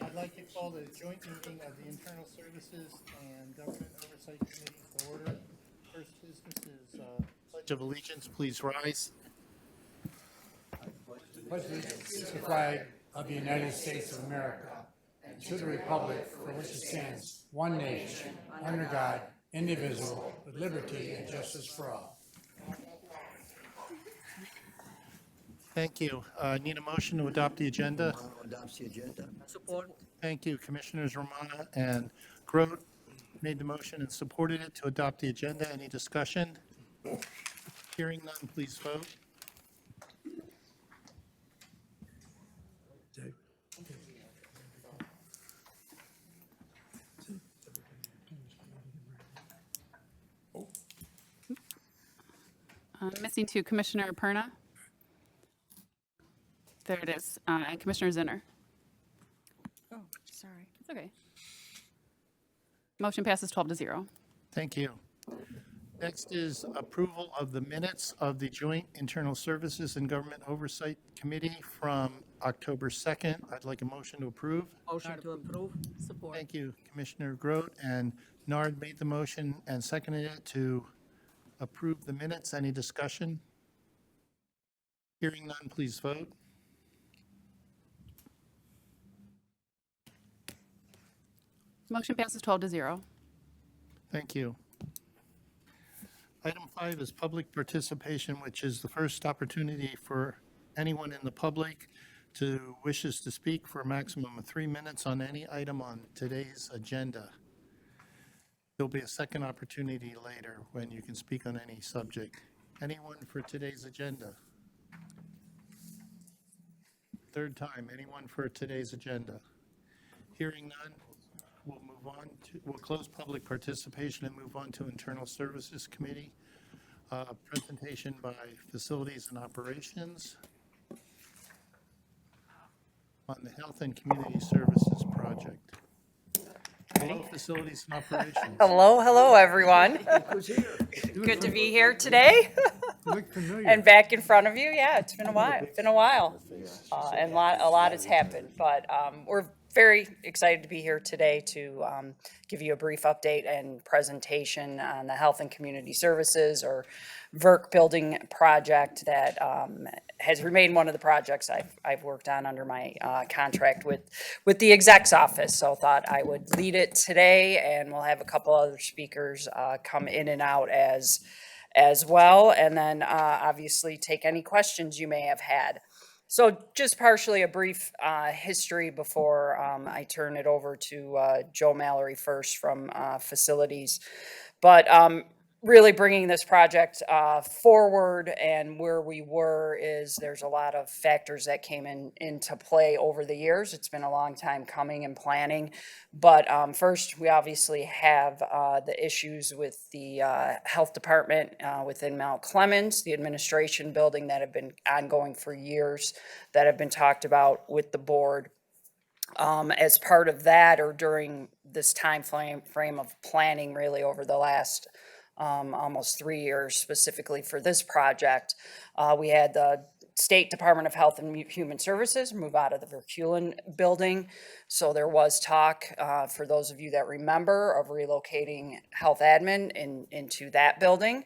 I'd like to call the joint meeting of the Internal Services and Government Oversight Committee to order. First business is Pledge of Allegiance. Please rise. Pledge allegiance to the flag of the United States of America and to the republic for which it stands, one nation, under God, indivisible, with liberty and justice for all. Thank you. Need a motion to adopt the agenda? Adopts the agenda. Support. Thank you. Commissioners Romana and Grote made the motion and supported it to adopt the agenda. Any discussion? Hearing none, please vote. Missing two, Commissioner Perna. There it is, and Commissioner Zinner. Oh, sorry. It's okay. Motion passes 12-0. Thank you. Next is approval of the minutes of the Joint Internal Services and Government Oversight Committee from October 2nd. I'd like a motion to approve. Motion to approve. Support. Thank you, Commissioner Grote, and Nard made the motion and seconded it to approve the minutes. Any discussion? Hearing none, please vote. Motion passes 12-0. Thank you. Item 5 is public participation, which is the first opportunity for anyone in the public to wishes to speak for a maximum of 3 minutes on any item on today's agenda. There'll be a second opportunity later when you can speak on any subject. Anyone for today's agenda? Third time, anyone for today's agenda? Hearing none, we'll close public participation and move on to Internal Services Committee. Presentation by Facilities and Operations on the Health and Community Services Project. Hello, Facilities and Operations. Hello, everyone. Who's here? Good to be here today Look familiar. and back in front of you. Yeah, it's been a while. And a lot has happened, but we're very excited to be here today to give you a brief update and presentation on the Health and Community Services, or VERC building project that has remained one of the projects I've worked on under my contract with the exec's office. So thought I would lead it today, and we'll have a couple other speakers come in and out as well, and then obviously take any questions you may have had. So just partially a brief history before I turn it over to Joe Mallory first from Facilities. But really bringing this project forward, and where we were is there's a lot of factors that came into play over the years. It's been a long time coming and planning. But first, we obviously have the issues with the health department within Mount Clemens, the administration building that have been ongoing for years, that have been talked about with the board. As part of that, or during this time frame of planning, really over the last almost 3 years, specifically for this project, we had the State Department of Health and Human Services move out of the Avigilon building. So there was talk, for those of you that remember, of relocating health admin into that building.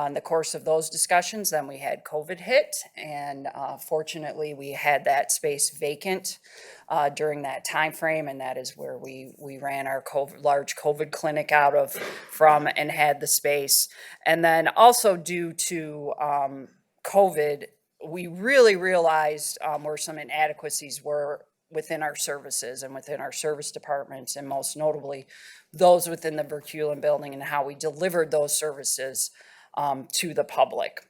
In the course of those discussions, then we had COVID hit, and fortunately we had that space vacant during that time frame, and that is where we ran our large COVID clinic out of from and had the space. And then also due to COVID, we really realized where some inadequacies were within our services and within our service departments, and most notably those within the Avigilon building, and how we delivered those services to the public.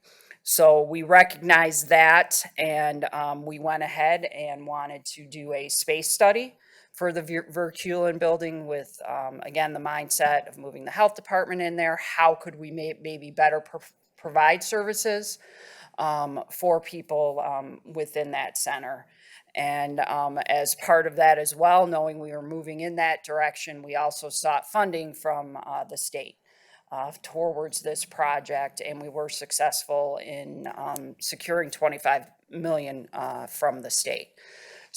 So we recognized that, and we went ahead and wanted to do a space study for the Avigilon building with, again, the mindset of moving the health department in there. How could we maybe better provide services for people within that center? And as part of that as well, knowing we were moving in that direction, we also sought funding from the state towards this project, and we were successful in securing $25 million from the state.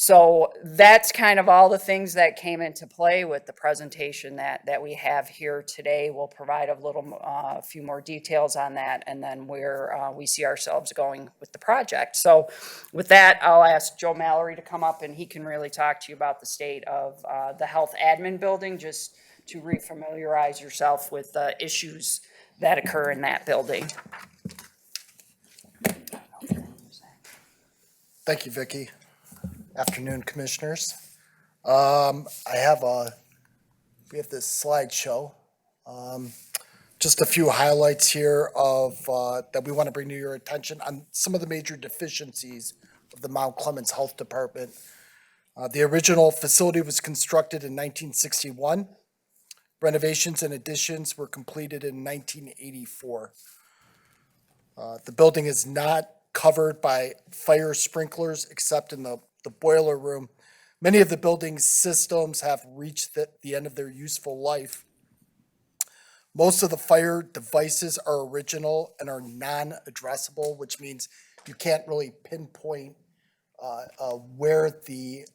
So that's kind of all the things that came into play with the presentation that we have here today. We'll provide a few more details on that, and then where we see ourselves going with the project. So with that, I'll ask Joe Mallory to come up, and he can really talk to you about the state of the health admin building, just to refamiliarize yourself with the issues that occur in that building. Thank you, Vicki. Afternoon, Commissioners. We have this slideshow. Just a few highlights here of that we want to bring to your attention on some of the major deficiencies of the Mount Clemens Health Department. The original facility was constructed in 1961. Renovations and additions were completed in 1984. The building is not covered by fire sprinklers except in the boiler room. Many of the building's systems have reached the end of their useful life. Most of the fire devices are original and are non-addressable, which means you can't really pinpoint where the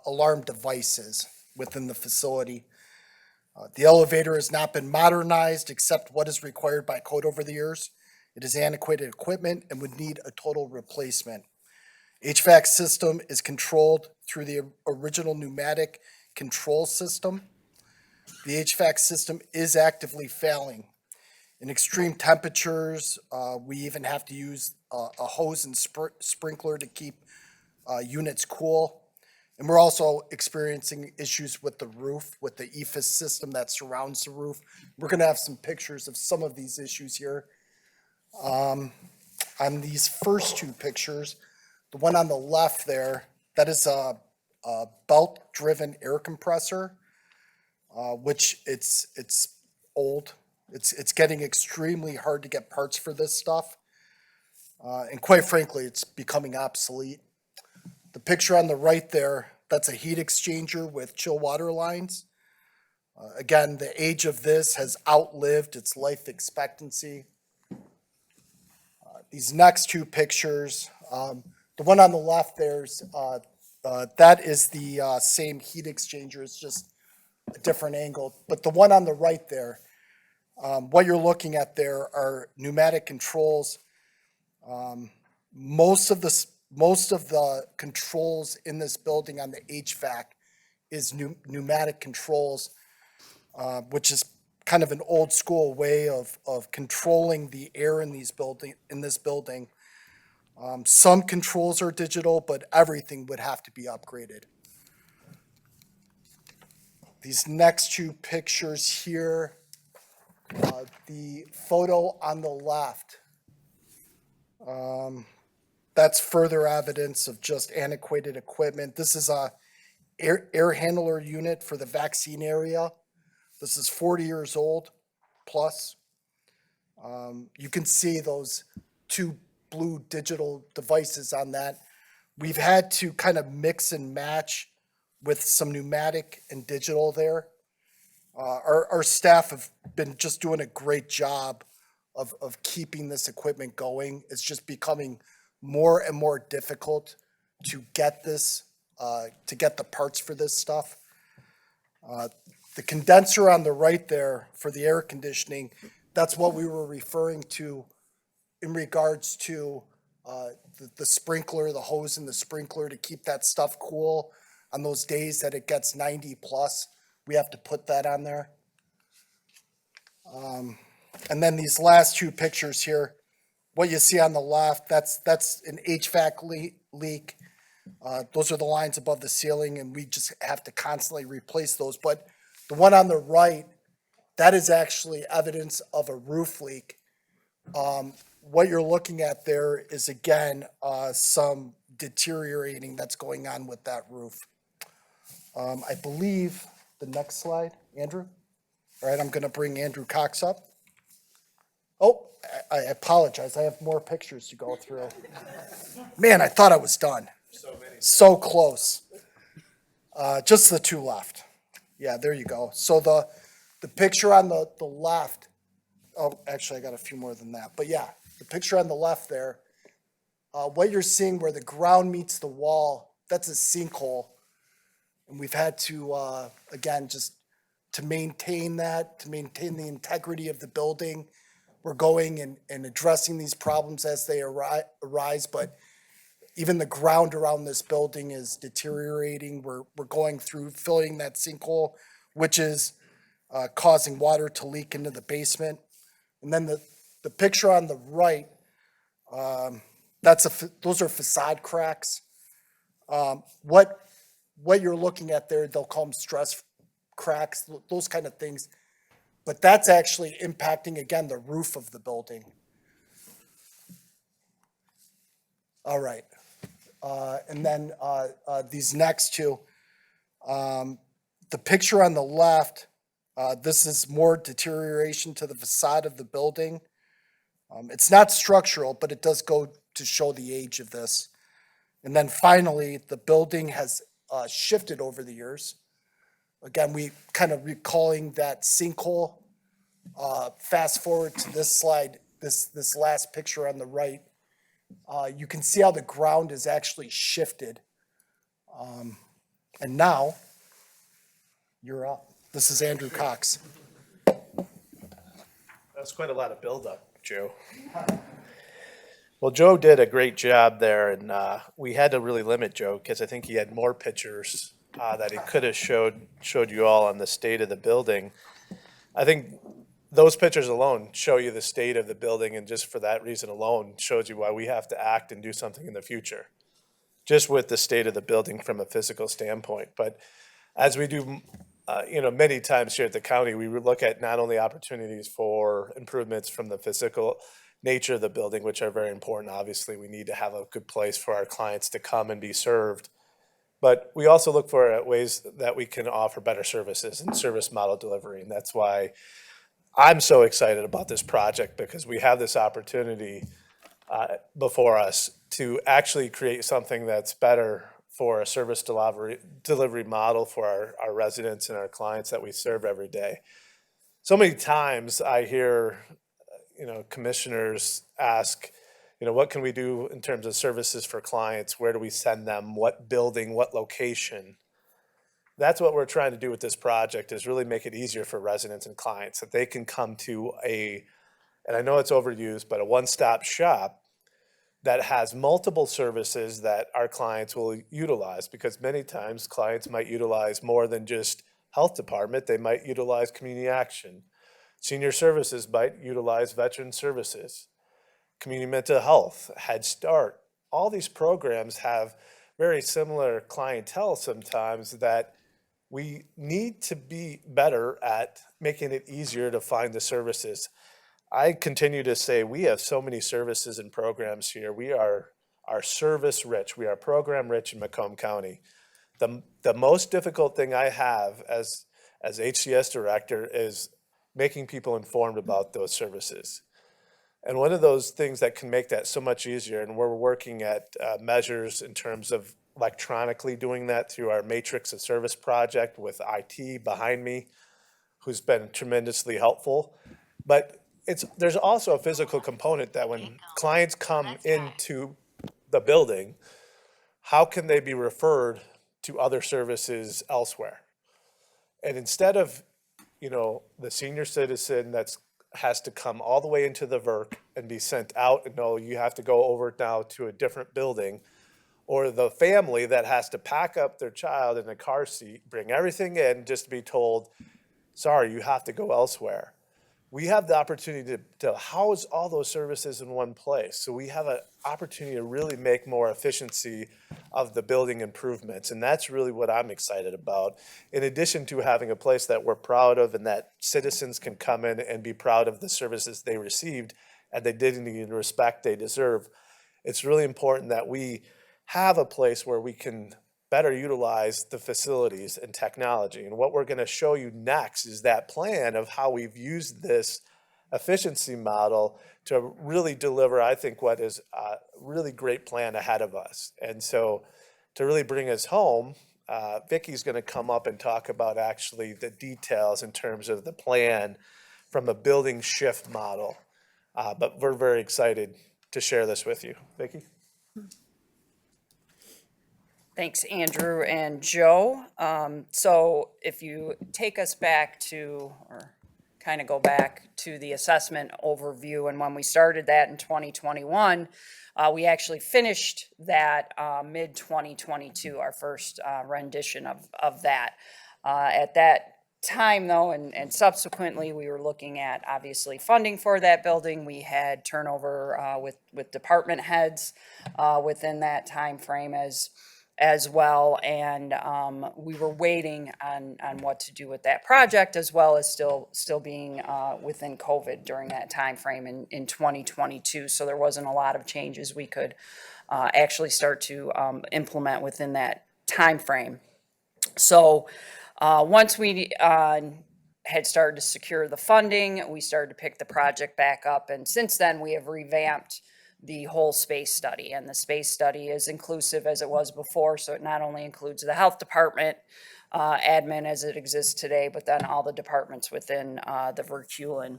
alarm device is within the facility. The elevator has not been modernized except what is required by code over the years. It is antiquated equipment and would need a total replacement. HVAC system is controlled through the original pneumatic control system. The HVAC system is actively failing. In extreme temperatures, we even have to use a hose and sprinkler to keep units cool. And we're also experiencing issues with the roof, with the EFIS system that surrounds the roof. We're going to have some pictures of some of these issues here. On these first two pictures, the one on the left there, that is a belt-driven air compressor, which it's old. It's getting extremely hard to get parts for this stuff. And quite frankly, it's becoming obsolete. The picture on the right there, that's a heat exchanger with chill water lines. Again, the age of this has outlived its life expectancy. These next two pictures, the one on the left there's that is the same heat exchanger. It's just a different angle. But the one on the right there, what you're looking at there are pneumatic controls. Most of the controls in this building on the HVAC is pneumatic controls, which is kind of an old school way of controlling the air in this building. Some controls are digital, but everything would have to be upgraded. These next two pictures here, the photo on the left, that's further evidence of just antiquated equipment. This is a air handler unit for the vaccine area. This is 40 years old plus. You can see those two blue digital devices on that. We've had to kind of mix and match with some pneumatic and digital there. Our staff have been just doing a great job of keeping this equipment going. It's just becoming more and more difficult to get the parts for this stuff. The condenser on the right there for the air conditioning, that's what we were referring to in regards to the sprinkler, the hose and the sprinkler to keep that stuff cool on those days that it gets 90 plus. We have to put that on there. And then these last two pictures here, what you see on the left, that's an HVAC leak. Those are the lines above the ceiling, and we just have to constantly replace those. But the one on the right, that is actually evidence of a roof leak. What you're looking at there is, again, some deteriorating that's going on with that roof. I believe the next slide, Andrew. All right, I'm going to bring Andrew Cox up. Oh, I apologize. I have more pictures to go through. Man, I thought I was done. So close. Just the two left. Yeah, there you go. So the picture on the left, oh, actually I got a few more than that. But yeah, the picture on the left there, what you're seeing where the ground meets the wall, that's a sinkhole. And we've had to, again, just to maintain that, to maintain the integrity of the building. We're going and addressing these problems as they arise, but even the ground around this building is deteriorating. We're going through filling that sinkhole, which is causing water to leak into the basement. And then the picture on the right, those are facade cracks. What you're looking at there, they'll call them stress cracks, those kind of things. But that's actually impacting, again, the roof of the building. All right. And then these next two, the picture on the left, this is more deterioration to the facade of the building. It's not structural, but it does go to show the age of this. And then finally, the building has shifted over the years. Again, we kind of recalling that sinkhole. Fast forward to this slide, this last picture on the right. You can see how the ground is actually shifted. And now, you're up. This is Andrew Cox. That's quite a lot of buildup, Joe. Well, Joe did a great job there, and we had to really limit Joe because I think he had more pictures that he could have showed you all on the state of the building. I think those pictures alone show you the state of the building, and just for that reason alone shows you why we have to act and do something in the future, just with the state of the building from a physical standpoint. But as we do, many times here at the county, we look at not only opportunities for improvements from the physical nature of the building, which are very important. Obviously, we need to have a good place for our clients to come and be served. But we also look for ways that we can offer better services and service model delivery. And that's why I'm so excited about this project, because we have this opportunity before us to actually create something that's better for a service delivery model for our residents and our clients that we serve every day. So many times I hear, commissioners ask, what can we do in terms of services for clients? Where do we send them? What building? What location? That's what we're trying to do with this project, is really make it easier for residents and clients, that they can come to and I know it's overused, but a one-stop shop that has multiple services that our clients will utilize, because many times clients might utilize more than just health department. They might utilize community action. Senior services might utilize veteran services, community mental health, Head Start. All these programs have very similar clientele sometimes that we need to be better at making it easier to find the services. I continue to say we have so many services and programs here. We are service rich. We are program rich in Macomb County. The most difficult thing I have as HCS director is making people informed about those services. And one of those things that can make that so much easier, and we're working at measures in terms of electronically doing that through our Matrix of Service project with IT behind me, who's been tremendously helpful. But there's also a physical component that when clients come into the building, how can they be referred to other services elsewhere? And instead of, the senior citizen has to come all the way into the VERC and be sent out and no, you have to go over now to a different building, or the family that has to pack up their child in a car seat, bring everything in just to be told, sorry, you have to go elsewhere. We have the opportunity to house all those services in one place. So we have an opportunity to really make more efficiency of the building improvements. And that's really what I'm excited about. In addition to having a place that we're proud of and that citizens can come in and be proud of the services they received and the dignity and respect they deserve, it's really important that we have a place where we can better utilize the facilities and technology. And what we're going to show you next is that plan of how we've used this efficiency model to really deliver, I think, what is a really great plan ahead of us. And so to really bring us home, Vicky's going to come up and talk about actually the details in terms of the plan from a building shift model. But we're very excited to share this with you. Vicky? Thanks, Andrew and Joe. So if you take us back to, or kind of go back to the assessment overview, and when we started that in 2021, we actually finished that mid-2022, our first rendition of that. At that time, though, and subsequently, we were looking at, obviously, funding for that building. We had turnover with department heads within that time frame as well, and we were waiting on what to do with that project, as well as still being within COVID during that time frame in 2022. So there wasn't a lot of changes we could actually start to implement within that time frame. So once we had started to secure the funding, we started to pick the project back up, and since then we have revamped the whole space study, and the space study is inclusive as it was before, so it not only includes the health department admin as it exists today, but then all the departments within the Verculen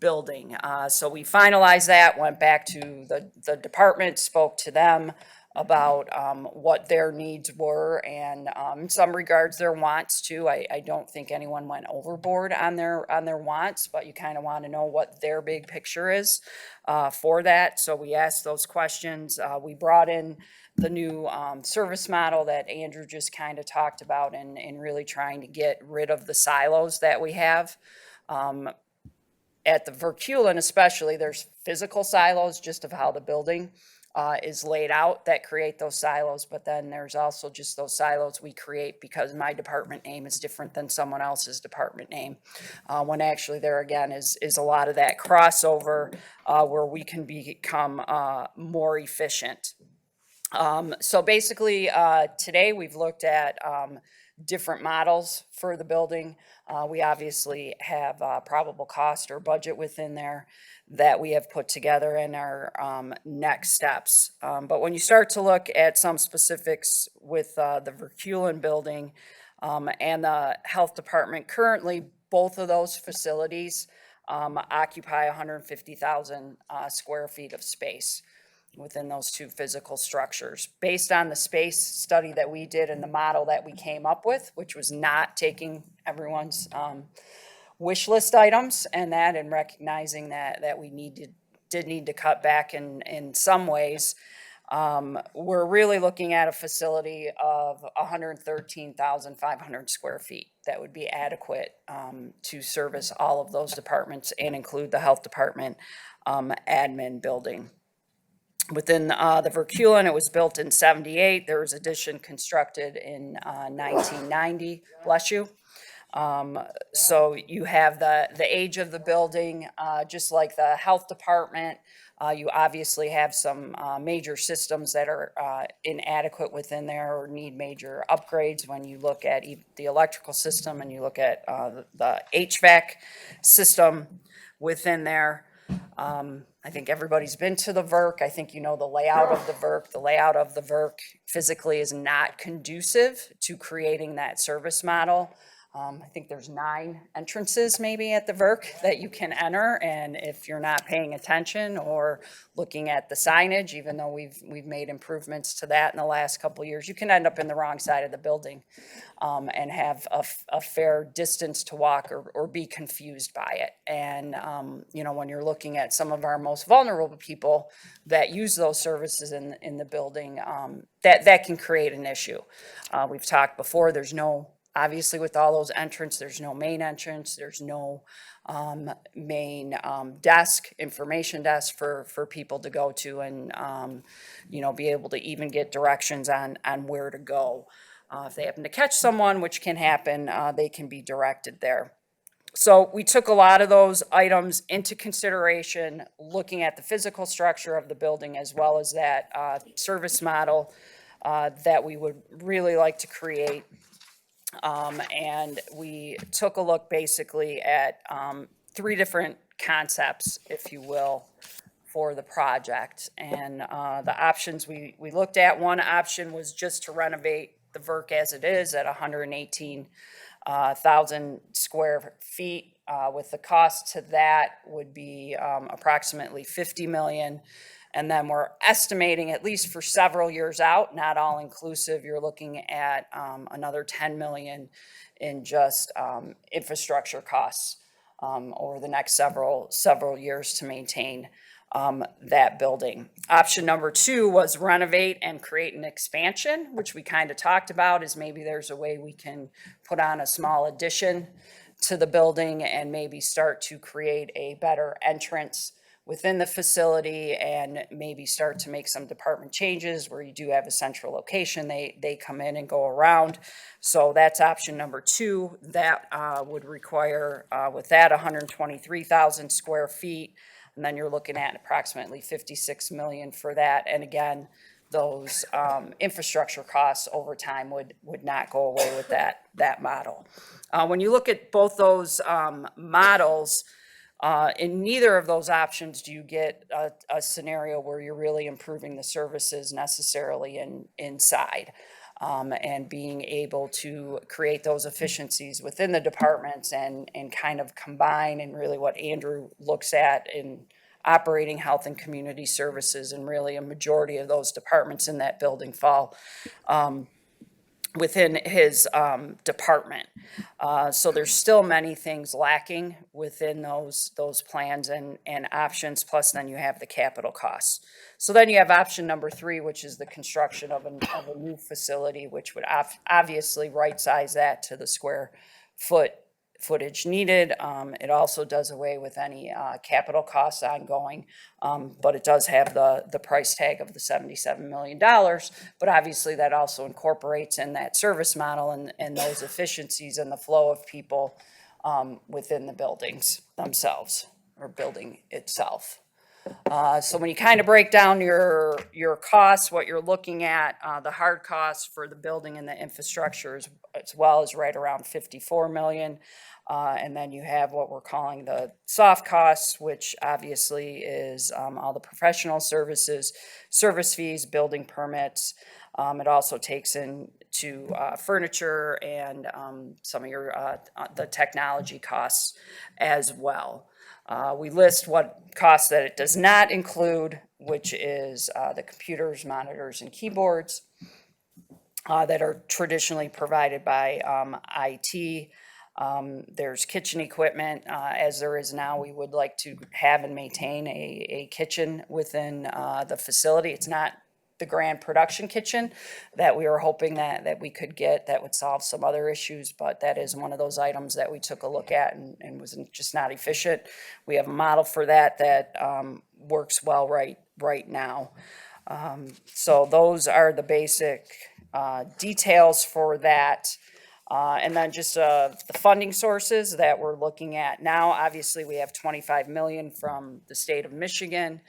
building. So we finalized that, went back to the department, spoke to them about what their needs were, and in some regards their wants too. I don't think anyone went overboard on their wants, but you kind of want to know what their big picture is for that. So we asked those questions. We brought in the new service model that Andrew just kind of talked about, and really trying to get rid of the silos that we have. At the Verculen especially, there's physical silos just of how the building is laid out that create those silos, but then there's also just those silos we create because my department name is different than someone else's department name. When actually there again is a lot of that crossover where we can become more efficient. So basically today we've looked at different models for the building. We obviously have probable cost or budget within there that we have put together in our next steps. But when you start to look at some specifics with the Verculen building and the health department, currently both of those facilities occupy 150,000 square feet of space within those two physical structures. Based on the space study that we did and the model that we came up with, which was not taking everyone's wish list items and recognizing that we did need to cut back in some ways, we're really looking at a facility of 113,500 square feet that would be adequate to service all of those departments and include the health department admin building. Within the Verculen, it was built in '78. There was addition constructed in 1990. Bless you. So you have the age of the building, just like the health department. You obviously have some major systems that are inadequate within there or need major upgrades when you look at the electrical system and you look at the HVAC system within there. I think everybody's been to the VERC. I think you know the layout of the VERC. The layout of the VERC physically is not conducive to creating that service model. I think there's 9 entrances maybe at the VERC that you can enter, and if you're not paying attention or looking at the signage, even though we've made improvements to that in the last couple of years, you can end up in the wrong side of the building and have a fair distance to walk or be confused by it. And you know, when you're looking at some of our most vulnerable people that use those services in the building, that can create an issue. We've talked before, obviously, with all those entrants, there's no main entrance, there's no main desk, information desk for people to go to and, you know, be able to even get directions on where to go. If they happen to catch someone, which can happen, they can be directed there. So we took a lot of those items into consideration, looking at the physical structure of the building as well as that service model that we would really like to create. And we took a look basically at 3 different concepts, if you will, for the project. And the options we looked at, one option was just to renovate the VERC as it is at 118,000 square feet. With the cost to that would be approximately $50 million. And then we're estimating, at least for several years out, not all inclusive, you're looking at another 10 million in just infrastructure costs over the next several years to maintain that building. Option number 2 was renovate and create an expansion, which we kind of talked about, is maybe there's a way we can put on a small addition to the building and maybe start to create a better entrance within the facility and maybe start to make some department changes where you do have a central location. They come in and go around. So that's option number 2. That would require, with that, 123,000 square feet. And then you're looking at approximately 56 million for that. And again, those infrastructure costs over time would not go away with that model. When you look at both those models, in neither of those options do you get a scenario where you're really improving the services necessarily inside. And being able to create those efficiencies within the departments and kind of combine, and really what Andrew looks at in operating health and community services, and really a majority of those departments in that building fall within his department. So there's still many things lacking within those plans and options, plus then you have the capital costs. So then you have option number 3, which is the construction of a new facility, which would obviously right-size that to the square footage needed. It also does away with any capital costs ongoing, but it does have the price tag of the $77 million. But obviously that also incorporates in that service model and those efficiencies and the flow of people within the buildings themselves, or building itself. So when you kind of break down your costs, what you're looking at, the hard costs for the building and the infrastructure as well is right around 54 million. And then you have what we're calling the soft costs, which obviously is all the professional services, service fees, building permits. It also takes into furniture and some of your the technology costs as well. We list what costs that it does not include, which is the computers, monitors, and keyboards that are traditionally provided by IT. There's kitchen equipment, as there is now. We would like to have and maintain a kitchen within the facility. It's not the grand production kitchen that we were hoping that we could get that would solve some other issues, but that is one of those items that we took a look at and was just not efficient. We have a model for that works well right now. So those are the basic details for that. And then just the funding sources that we're looking at now. Obviously, we have 25 million from the state of Michigan.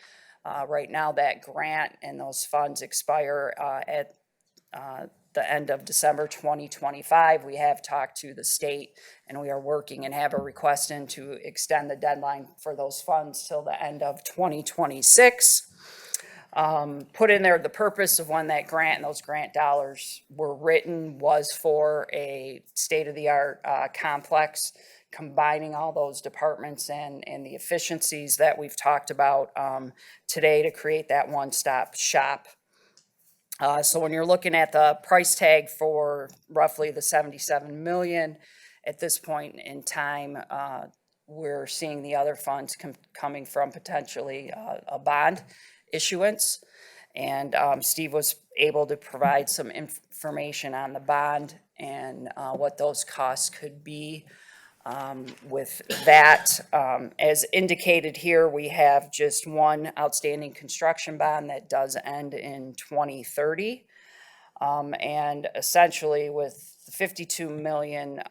Right now, that grant and those funds expire at the end of December 2025. We have talked to the state, and we are working and have a request in to extend the deadline for those funds till the end of 2026. Put in there the purpose of when that grant and those grant dollars were written was for a state-of-the-art complex, combining all those departments and the efficiencies that we've talked about today to create that one-stop shop. So when you're looking at the price tag for roughly the 77 million, at this point in time, we're seeing the other funds coming from potentially a bond issuance. And Steve was able to provide some information on the bond and what those costs could be. With that, as indicated here, we have just one outstanding construction bond that does end in 2030. And essentially with the 52 million,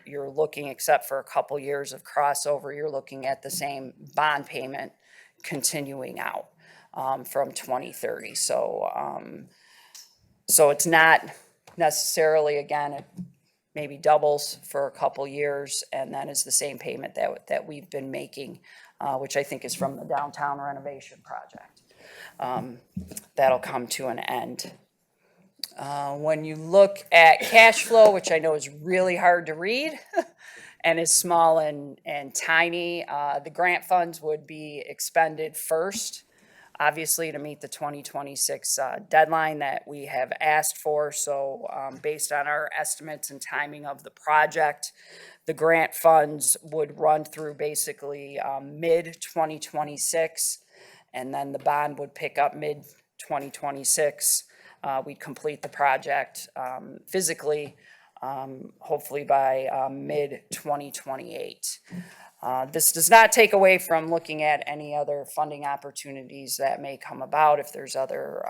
you're looking, except for a couple years of crossover, you're looking at the same bond payment continuing out from 2030. So it's not necessarily, again, it maybe doubles for a couple years, and then is the same payment that we've been making, which I think is from the downtown renovation project. That'll come to an end. When you look at cash flow, which I know is really hard to read and is small and tiny, the grant funds would be expended first obviously to meet the 2026 deadline that we have asked for. So based on our estimates and timing of the project, the grant funds would run through basically mid-2026, and then the bond would pick up mid-2026. We'd complete the project physically, hopefully by mid-2028. This does not take away from looking at any other funding opportunities that may come about. If there's other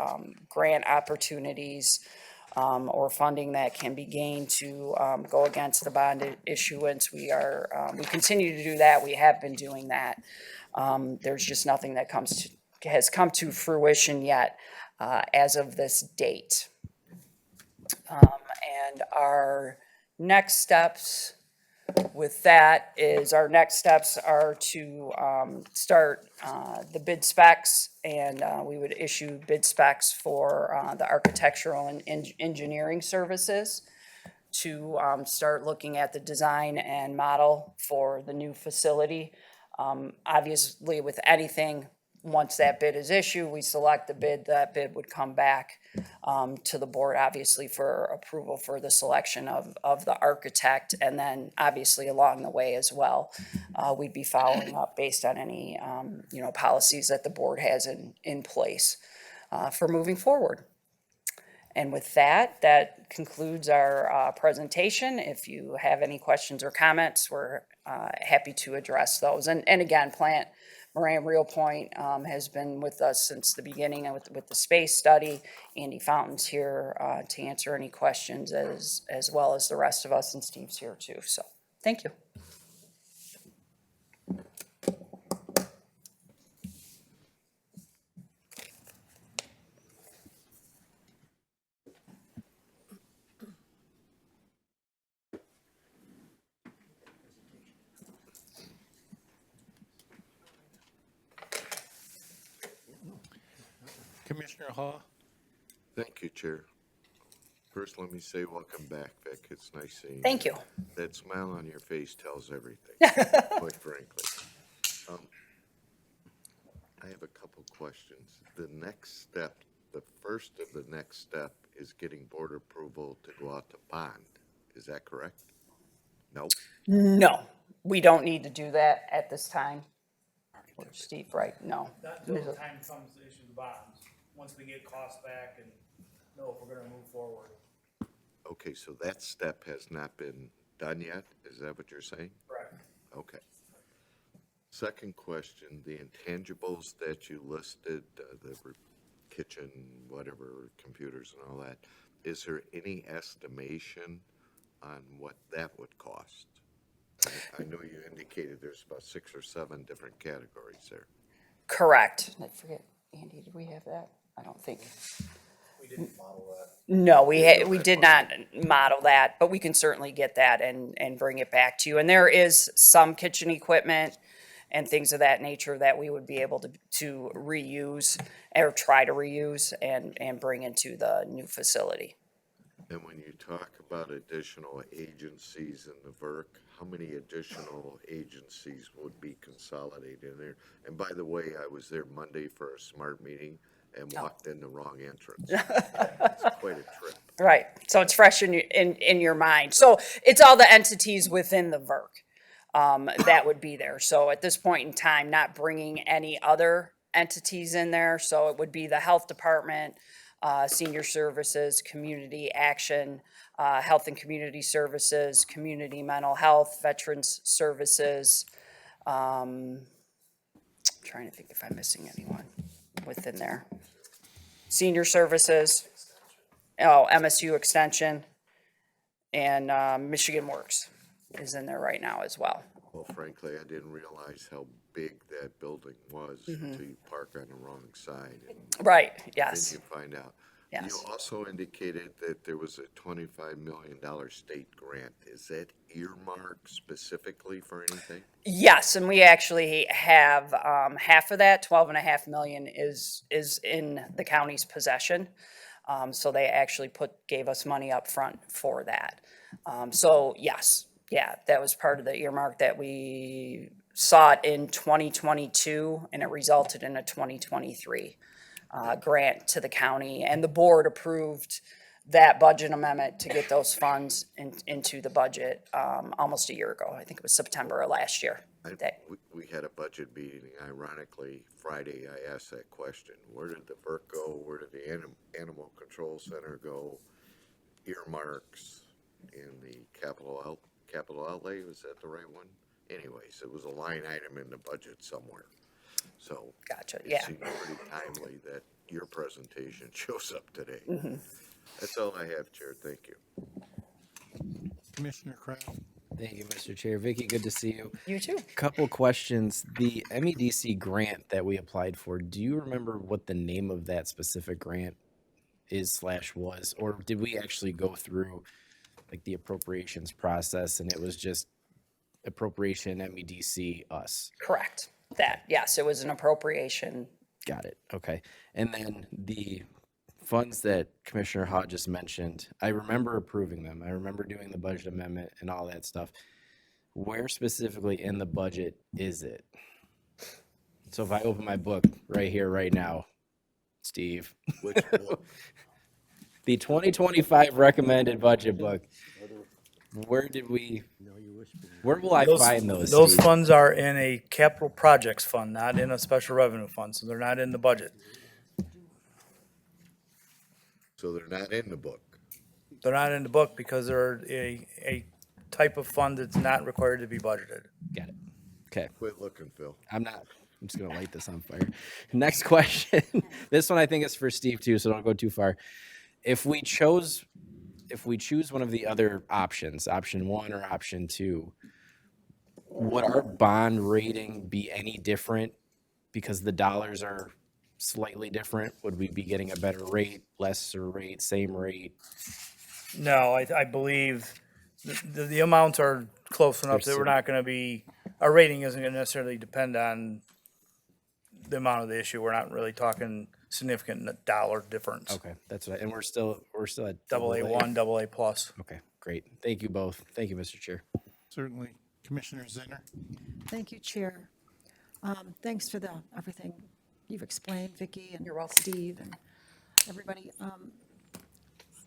grant opportunities or funding that can be gained to go against the bond issuance, we continue to do that. We have been doing that. There's just nothing that has come to fruition yet as of this date. And our next steps with that is, our next steps are to start the bid specs, and we would issue bid specs for the architectural and engineering services to start looking at the design and model for the new facility. Obviously, with anything, once that bid is issued, we select the bid, that bid would come back to the board, obviously, for approval for the selection of the architect. And then obviously along the way as well, we'd be following up based on any, policies that the board has in place for moving forward. And with that, that concludes our presentation. If you have any questions or comments, we're happy to address those. And again, Plant Moran Real Point has been with us since the beginning and with the space study. Andy Fountain's here to answer any questions as well as the rest of us, and Steve's here too. So thank you. Commissioner Hall? Thank you, Chair. First, let me say welcome back, Vic. It's nice seeing you. Thank you. That smile on your face tells everything, quite frankly. I have a couple questions. The next step, the first of the next step is getting board approval to go out to bond. Is that correct? No? No, we don't need to do that at this time. Steve, right? No. Not until the time comes to issue the bonds, once we get costs back and know if we're gonna move forward. Okay, so that step has not been done yet? Is that what you're saying? Correct. Okay. Second question, the intangibles that you listed, the kitchen, whatever, computers and all that, is there any estimation on what that would cost? I know you indicated there's about 6 or 7 different categories there. Correct. I forget, Andy, did we have that? I don't think. We didn't model that. No, we did not model that, but we can certainly get that and bring it back to you. And there is some kitchen equipment and things of that nature that we would be able to reuse or try to reuse and bring into the new facility. And when you talk about additional agencies in the VERC, how many additional agencies would be consolidated in there? And by the way, I was there Monday for a SMART meeting and walked in the wrong entrance. It's quite a trip. Right. So it's fresh in your mind. So it's all the entities within the VERC that would be there. So at this point in time, not bringing any other entities in there. So it would be the health department, senior services, community action, health and community services, community mental health, veterans services. Trying to think if I'm missing anyone within there. Senior services, MSU extension, and Michigan Works is in there right now as well. Well, frankly, I didn't realize how big that building was until you park on the wrong side. And Right, then yes. you find out. Yes. You also indicated that there was a $25 million state grant. Is that earmarked specifically for anything? Yes, and we actually have half of that, 12.5 million is in the county's possession. So they actually gave us money up front for that. So yes, yeah, that was part of the earmark that we sought in 2022, and it resulted in a 2023 grant to the county. And the board approved that budget amendment to get those funds into the budget almost a year ago. I think it was September of last year. We had a budget meeting, ironically, Friday. I asked that question. Where did the VERC go? Where did the Animal Control Center go? Earmarks in the capital outlay, was that the right one? Anyways, it was a line item in the budget somewhere. So. Gotcha, It yeah. seemed pretty timely that your presentation shows up today. Mm-hmm. That's all I have, Chair. Thank you. Commissioner Kraft. Thank you, Mr. Chair. Vicky, good to see you. You too. Couple questions. The MEDC grant that we applied for, do you remember what the name of that specific grant is/was? Or did we actually go through like the appropriations process and it was just appropriation MEDC us? Correct. That, yes, it was an appropriation. Got it. Okay. And then the funds that Commissioner Hott just mentioned, I remember approving them. I remember doing the budget amendment and all that stuff. Where specifically in the budget is it? So if I open my book right here, right now, Steve, Which one? the 2025 recommended budget book, where will I find those? Those Steve? funds are in a capital projects fund, not in a special revenue fund, so they're not in the budget. So they're not in the book. They're not in the book because they're a type of fund that's not required to be budgeted. Got it. Okay. Quit looking, Phil. I'm just gonna light this on fire. Next question. This one I think is for Steve too, so don't go too far. If we choose one of the other options, option 1 or option 2, would our bond rating be any different because the dollars are slightly different? Would we be getting a better rate, lesser rate, same rate? No, I believe the amounts are close enough that They're we're not gonna be, our rating isn't gonna necessarily depend on the amount of the issue. We're not really talking significant dollar difference. Okay, that's right. And we're still at AA1, AA plus. Okay, great. Thank you both. Thank you, Mr. Chair. Certainly. Commissioner Zinner. Thank you, Chair. Thanks for everything you've explained, Vicky and You're welcome. Steve and everybody.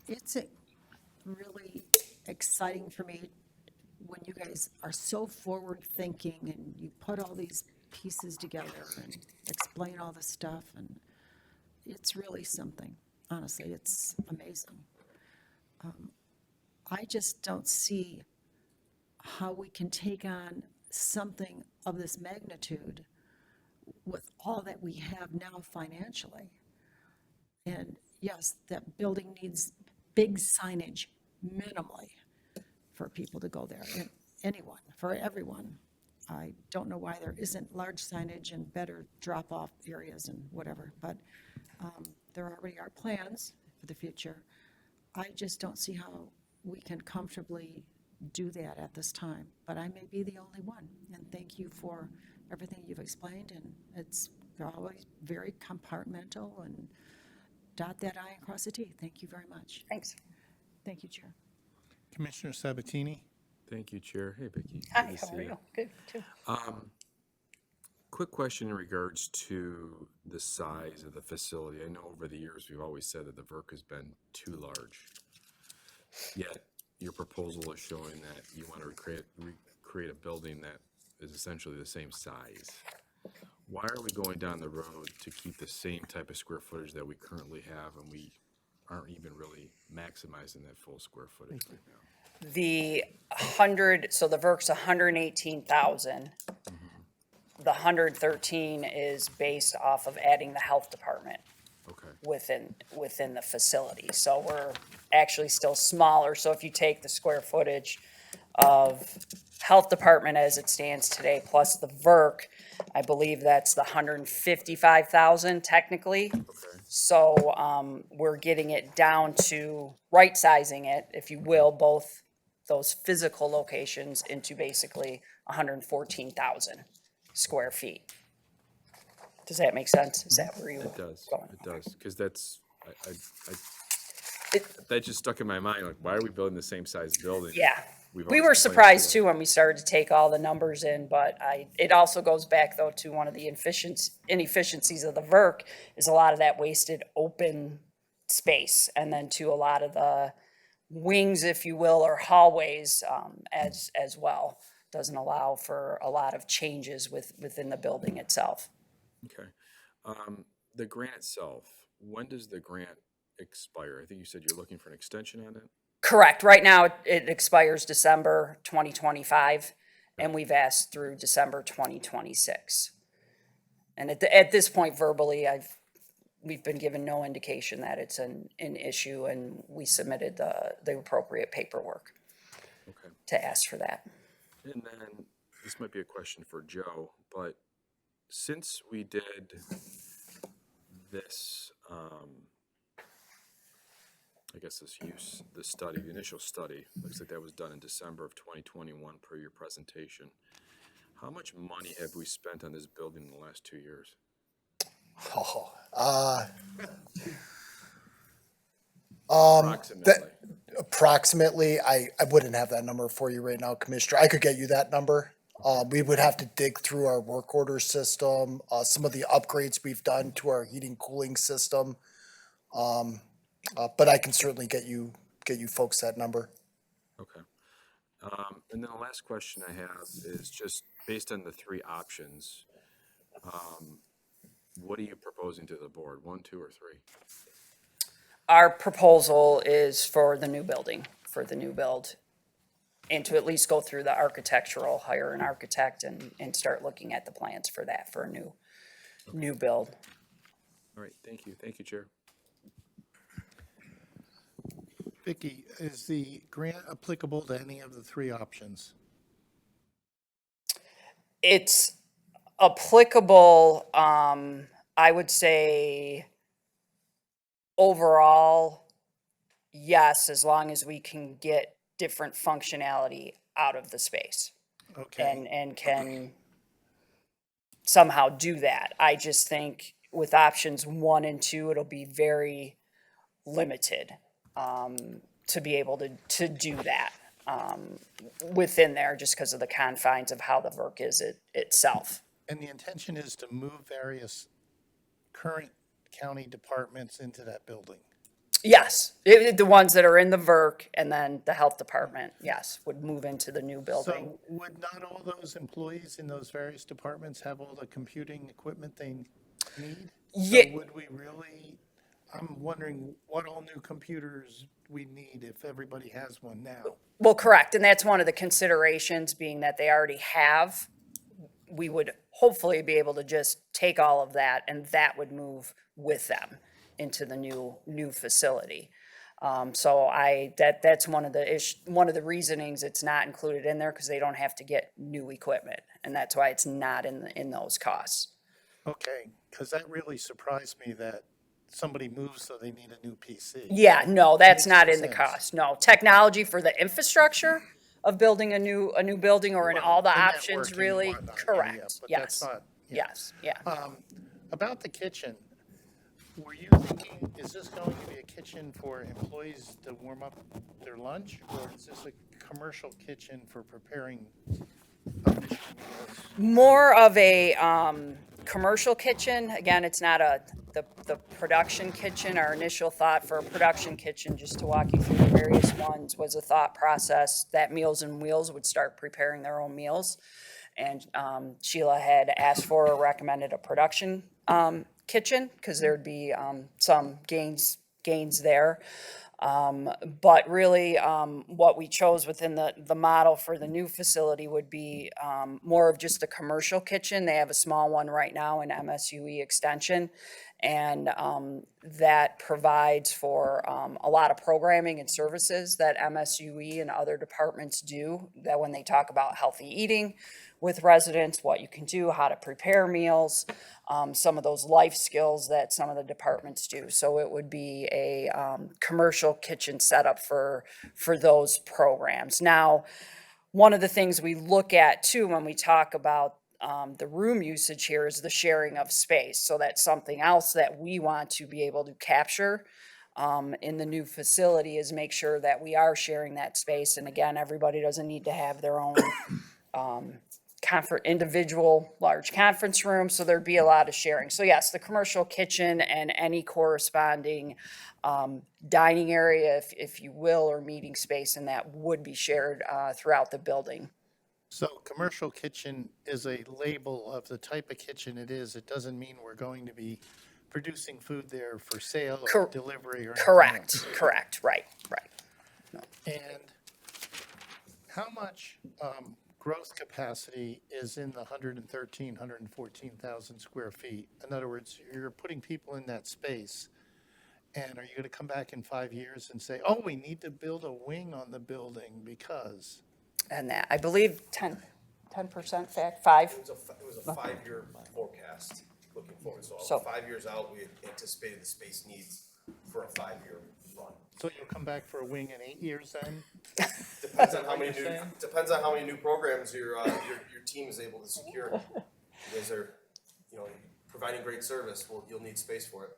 It's really exciting for me when you guys are so forward-thinking and you put all these pieces together and explain all this stuff, and it's really something. Honestly, it's amazing. I just don't see how we can take on something of this magnitude with all that we have now financially. And yes, that building needs big signage minimally for people to go there, and anyone, for everyone. I don't know why there isn't large signage and better drop-off areas and whatever, but there already are plans for the future. I just don't see how we can comfortably do that at this time, but I may be the only one. And thank you for everything you've explained, and it's always very compartmental and dot that I and cross the T. Thank you very much. Thanks. Thank you, Chair. Commissioner Sabatini. Thank you, Chair. Hey, Vicki. Hi, Good to how see are you? Good, too. Quick question in regards to the size of the facility. I know over the years, we've always said that the VERC has been too large. Yet, your proposal is showing that you want to recreate a building that is essentially the same size. Why are we going down the road to keep the same type of square footage that we currently have, and we aren't even really maximizing that full square footage right now? The 100, so the VERC's 118,000. The 113 is based off of adding the health department Okay. within the facility. So we're actually still smaller. So if you take the square footage of health department as it stands today, plus the VERC, I believe that's the 155,000 technically. So we're getting it down to right sizing it, if you will, both those physical locations into basically 114,000 square feet. Does that make sense? Is that where you It does. going? It does. Because that's, that just stuck in my mind. Like, why are we building the same size building? Yeah. we've We always were complained surprised too. too when we started to take all the numbers in, but it also goes back though to one of the inefficiencies of the VERC is a lot of that wasted open space, and then to a lot of the wings, if you will, or hallways, as well. Doesn't allow for a lot of changes within the building itself. Okay. The grant itself, when does the grant expire? I think you said you're looking for an extension on it? Correct. Right now, it expires December 2025, and we've asked through December 2026. And at this point verbally, we've been given no indication that it's an issue, and we submitted the appropriate paperwork Okay. to ask for that. And then, this might be a question for Joe, but since we did this, I guess the study, the initial study, looks like that was done in December of 2021 per your presentation. How much money have we spent on this building in the last 2 years? Approximately. Approximately, I wouldn't have that number for you right now, Commissioner. I could get you that number. We would have to dig through our work order system, some of the upgrades we've done to our heating cooling system. But I can certainly get you folks that number. Okay. And then the last question I have is just based on the three options, what are you proposing to the board? 1, 2, or 3? Our proposal is for the new building, for the new build, and to at least go through the architectural, hire an architect and start looking at the plans for that, for a new build. All right, thank you. Thank you, Chair. Vicki, is the grant applicable to any of the three options? It's applicable, I would say overall, yes, as long as we can get different functionality out of the space. Okay. And can somehow do that. I just think with options 1 and 2, it'll be very limited to be able to do that within there, just because of the confines of how the VERC is itself. And the intention is to move various current county departments into that building? Yes, the ones that are in the VERC and then the health department, yes, would move into the new building. So would not all those employees in those various departments have all the computing equipment they need? Yeah. So would we really, I'm wondering what all new computers we need if everybody has one now? Well, correct, and that's one of the considerations, being that they already have. We would hopefully be able to just take all of that, and that would move with them into the new facility. So that's one of the reasonings it's not included in there, because they don't have to get new equipment, and that's why it's not in those costs. Okay, because that really surprised me that somebody moves so they need a new PC. Yeah, no, that's Makes not no in the sense. cost. No, technology for the infrastructure of building a new building, or in all the Well, options, networking, really, whatnot, yeah, correct, but yes. that's not- yeah. Yes, yeah. About the kitchen, were you thinking, is this going to be a kitchen for employees to warm up their lunch? Or is this a commercial kitchen for preparing official meals? More of a commercial kitchen. Again, it's not the production kitchen. Our initial thought for a production kitchen, just to walk you through the various ones, was a thought process that Meals and Wheels would start preparing their own meals. And Sheila had asked for or recommended a production kitchen, because there'd be some gains there. But really, what we chose within the model for the new facility would be more of just a commercial kitchen. They have a small one right now in MSUE Extension, and that provides for a lot of programming and services that MSUE and other departments do, that when they talk about healthy eating with residents, what you can do, how to prepare meals, some of those life skills that some of the departments do. So it would be a commercial kitchen setup for those programs. Now, one of the things we look at too when we talk about the room usage here is the sharing of space. So that's something else that we want to be able to capture in the new facility is make sure that we are sharing that space. And again, everybody doesn't need to have their own individual large conference room, so there'd be a lot of sharing. So yes, the commercial kitchen and any corresponding dining area, if you will, or meeting space, and that would be shared throughout the building. So commercial kitchen is a label of the type of kitchen it is. It doesn't mean we're going to be producing food there for sale or delivery or anything else. Correct, right. And how much growth capacity is in the 114,000 square feet? In other words, you're putting people in that space, and are you going to come back in 5 years and say, oh, we need to build a wing on the building because? And that, I believe 10% fact, 5? It was a 5-year forecast looking forward. So- So 5 years out, we anticipated the space needs for a 5-year run. So you'll come back for a wing in 8 years then? Depends on how What many you're saying? depends on how many new programs your team is able to secure. You guys are, providing great service. Well, you'll need space for it.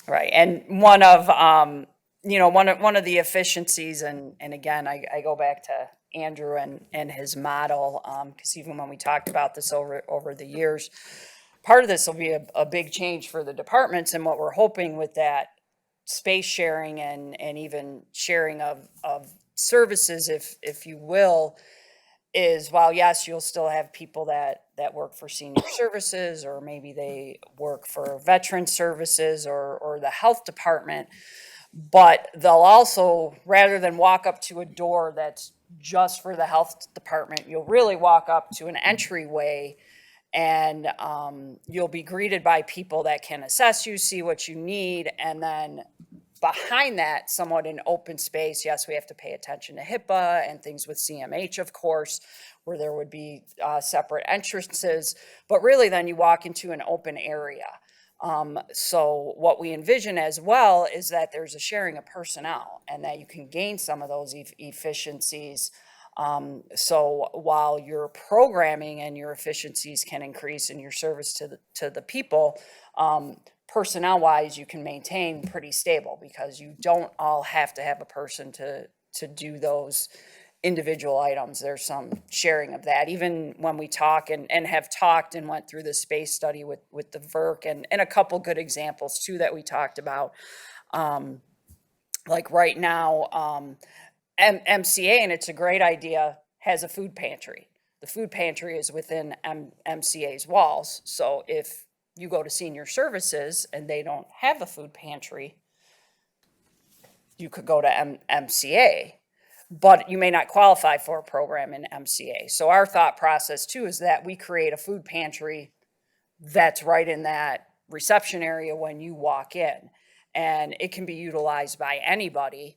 Right, and one of the efficiencies, and again, I go back to Andrew and his model, because even when we talked about this over the years, part of this will be a big change for the departments, and what we're hoping with that space sharing and even sharing of services, if you will, is while yes, you'll still have people that work for senior services, or maybe they work for veteran services or the health department, but they'll also, rather than walk up to a door that's just for the health department, you'll really walk up to an entryway, and you'll be greeted by people that can assess you, see what you need, and then behind that, somewhat in open space, yes, we have to pay attention to HIPAA and things with CMH, of course, where there would be separate entrances, but really then you walk into an open area. So what we envision as well is that there's a sharing of personnel and that you can gain some of those efficiencies. So while your programming and your efficiencies can increase in your service to the people, personnel-wise, you can maintain pretty stable because you don't all have to have a person to do those individual items. There's some sharing of that. Even when we talk and have talked and went through the space study with the VERC and a couple good examples too that we talked about. Like right now, MCA, and it's a great idea, has a food pantry. The food pantry is within MCA's walls. So if you go to senior services and they don't have a food pantry, you could go to MCA, but you may not qualify for a program in MCA. So our thought process too is that we create a food pantry that's right in that reception area when you walk in, and it can be utilized by anybody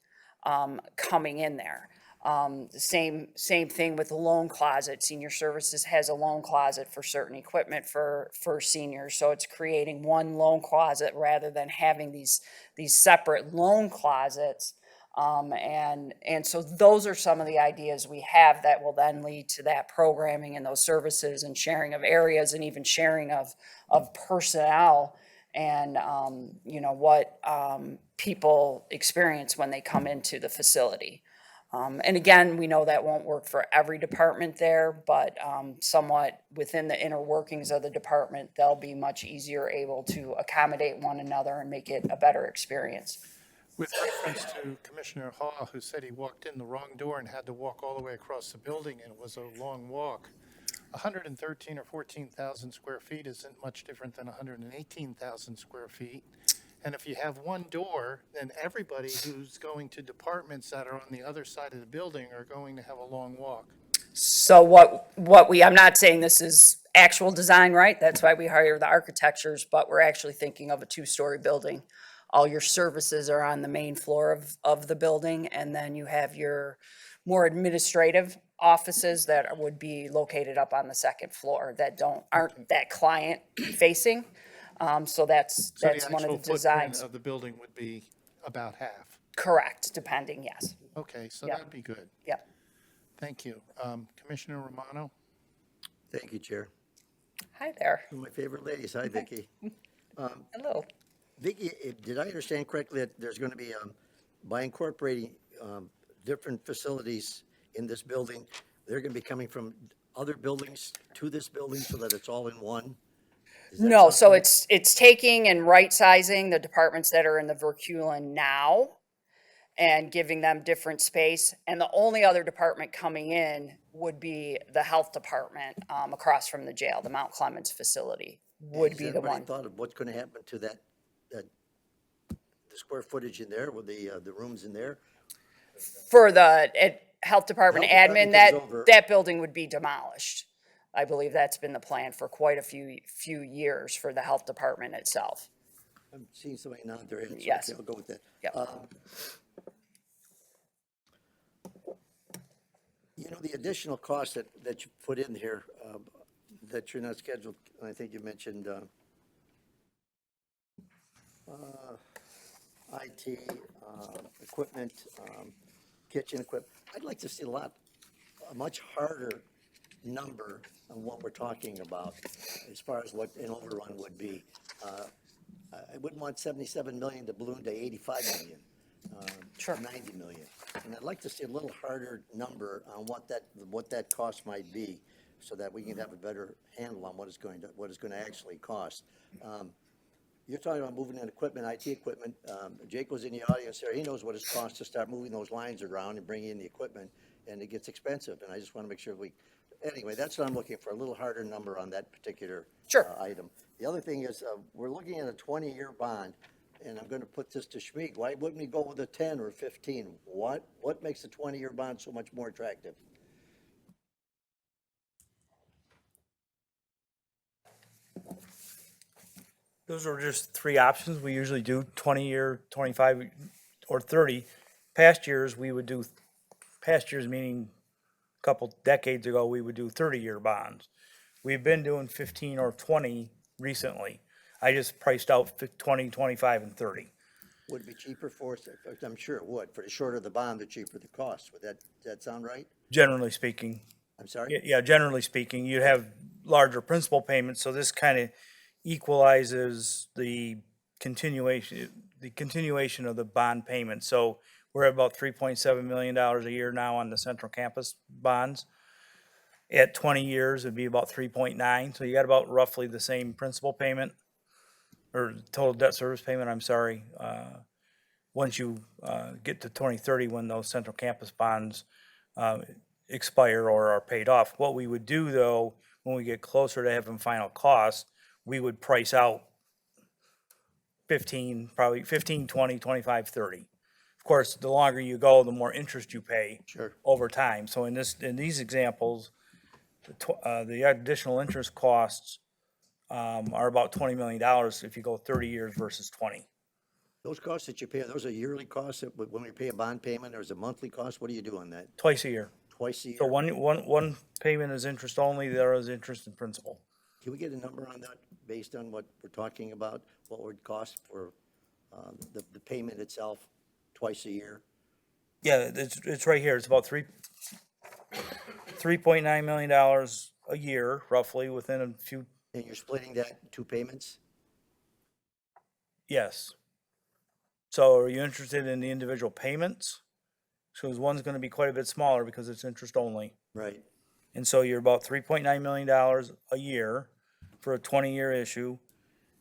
coming in there. The same thing with the loan closet. Senior Services has a loan closet for certain equipment for seniors. So it's creating one loan closet rather than having these separate loan closets. And so those are some of the ideas we have that will then lead to that programming and those services and sharing of areas and even sharing of personnel and, what people experience when they come into the facility. And again, we know that won't work for every department there, but somewhat within the inner workings of the department, they'll be much easier able to accommodate one another and make it a better experience. With reference to Commissioner Hall, who said he walked in the wrong door and had to walk all the way across the building, and it was a long walk. 113 or 14,000 square feet isn't much different than 118,000 square feet. And if you have one door, then everybody who's going to departments that are on the other side of the building are going to have a long walk. So I'm not saying this is actual design, right? That's why we hire the architectures, but we're actually thinking of a 2-story building. All your services are on the main floor of the building, and then you have your more administrative offices that would be located up on the second floor that aren't that client facing. So that's one of the designs. Of the building would be about half. Correct, depending, yes. Okay, so Yeah. that'd be good. Yeah. Thank you. Commissioner Romano? Thank you, Chair. Hi there. One of my favorite ladies. Hi, Vicki. Hello. Vicky, did I understand correctly that there's going to be, by incorporating different facilities in this building, they're going to be coming from other buildings to this building so that it's all in one? Does that No, sound so correct? it's taking and right-sizing the departments that are in the Verculin now and giving them different space. And the only other department coming in would be the health department, across from the jail, the Mount Clemens facility would Has be the anybody one. thought of what's going to happen to that, the square footage in there with the rooms in there? For the health department Health admin, department comes over- that building would be demolished. I believe that's been the plan for quite a few years for the health department itself. I'm seeing somebody nod their head. So Yes. okay, I'll go with that. Yep. You know, the additional cost that you put in here, that you're not scheduled, I think you mentioned, IT, equipment, kitchen equipment. I'd like to see a much harder number on what we're talking about as far as what an overrun would be. I wouldn't want 77 million to balloon to 85 million. Sure. 90 million. And I'd like to see a little harder number on what that cost might be so that we can have a better handle on what it's going to actually cost. You're talking about moving in equipment, IT equipment. Jake was in the audience there. He knows what it costs to start moving those lines around and bringing in the equipment, and it gets expensive. And I just want to make sure anyway, that's what I'm looking for, a little harder number on that particular item. The other thing is, we're looking at a 20-year bond, and I'm going to put this to Schmieg. Why wouldn't we go with a 10 or 15? What makes a 20-year bond so much more attractive? Those are just three options. We usually do 20-year, 25, or 30. Past years meaning a couple decades ago, we would do 30-year bonds. We've been doing 15 or 20 recently. I just priced out 20, 25, and 30. Would it be cheaper for us? I'm sure it would. For the shorter the bond, the cheaper the cost. Does that sound right? Generally speaking. I'm sorry? Yeah, generally speaking, you'd have larger principal payments, so this kind of equalizes the continuation of the bond payment. So we're at about $3.7 million a year now on the central campus bonds. At 20 years, it'd be about 3.9, so you got about roughly the same principal payment, or total debt service payment, I'm sorry, once you get to 2030, when those central campus bonds expire or are paid off. What we would do, though, when we get closer to having final costs, we would price out 15, 20, 25, 30. Of course, the longer you go, the more interest you pay over time. So in these examples, the additional interest costs are about $20 million if you go 30 years versus 20. Those costs that you pay, those are yearly costs when we pay a bond payment, or is it monthly cost? What do you do on that? Twice a year. Twice a year? So one payment is interest only, the other is interest and principal. Can we get a number on that based on what we're talking about? What would cost for the payment itself twice a year? Yeah, it's right here. It's about $3.9 million a year, roughly, within a few. And you're splitting that in 2 payments? Yes. So are you interested in the individual payments? Because one's going to be quite a bit smaller because it's interest only. Right. And so you're about $3.9 million a year for a 20-year issue.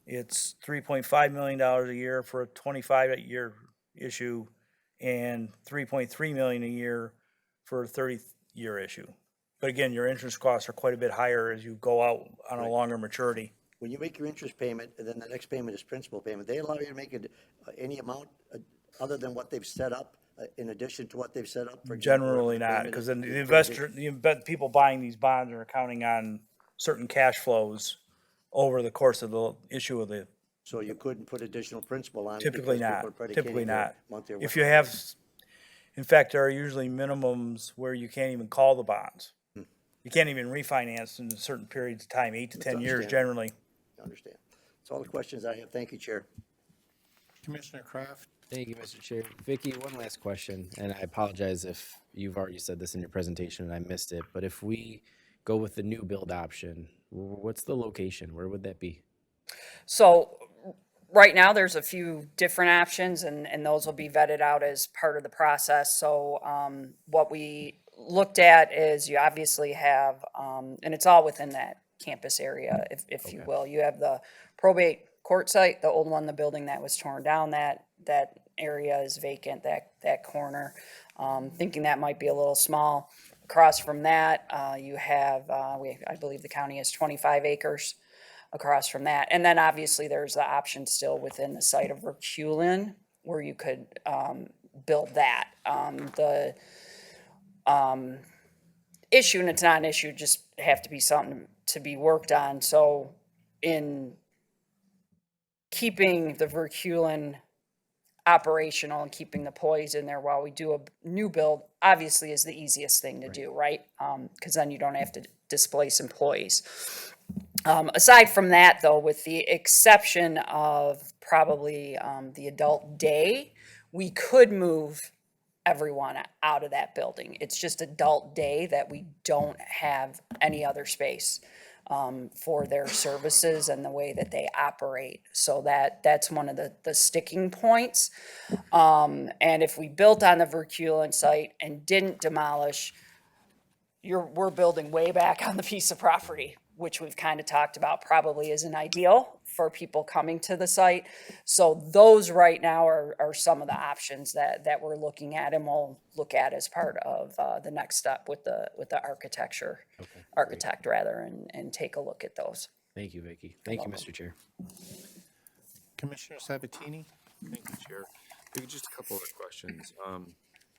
It's $3.5 million a year for a 25-year issue, and $3.3 million a year for a 30-year issue. But again, your interest costs are quite a bit higher as you go out on a longer maturity. When you make your interest payment, and then the next payment is principal payment, they allow you to make any amount other than what they've set up, in addition to what they've set up? For example, Generally if the not, payment because is- then the people buying these bonds are counting on certain cash flows over the course of the issue of the. So you couldn't put additional principal on it? Typically because people not, are predicating typically their not. monthly or If whatever. you have, in fact, there are usually minimums where you can't even call the bonds. You can't even refinance in certain periods of time, 8 to 10 years understandable. generally. I understand. That's all the questions I have. Thank you, Chair. Commissioner Kraft? Thank you, Mr. Chair. Vicky, one last question, and I apologize if you've already said this in your presentation and I missed it, but if we go with the new build option, what's the location? Where would that be? So right now, there's a few different options, and those will be vetted out as part of the process. So what we looked at is you obviously have, and it's all within that campus area, if you will. You have the probate court site, the old one, the building that was torn down, that area is vacant, that corner. Thinking that might be a little small. Across from that, you have, I believe the county has 25 acres across from that. And then obviously there's the option still within the site of Verculin where you could build that. The issue, and it's not an issue, just have to be something to be worked on. So in keeping the Verculin operational and keeping the employees in there while we do a new build, obviously is the easiest thing to do, right? Because then you don't have to displace employees. Aside from that, though, with the exception of probably the adult day, we could move everyone out of that building. It's just adult day that we don't have any other space for their services and the way that they operate. So that's one of the sticking points. And if we built on the Verculin site and didn't demolish, we're building way back on the piece of property, which we've kind of talked about probably isn't ideal for people coming to the site. So those right now are some of the options that we're looking at and we'll look at as part of the next step with the architect rather, and take a look at those. Thank you, Vicki. Thank you, Mr. Chair. Commissioner Sabatini? Thank you, Chair. Maybe just a couple of questions,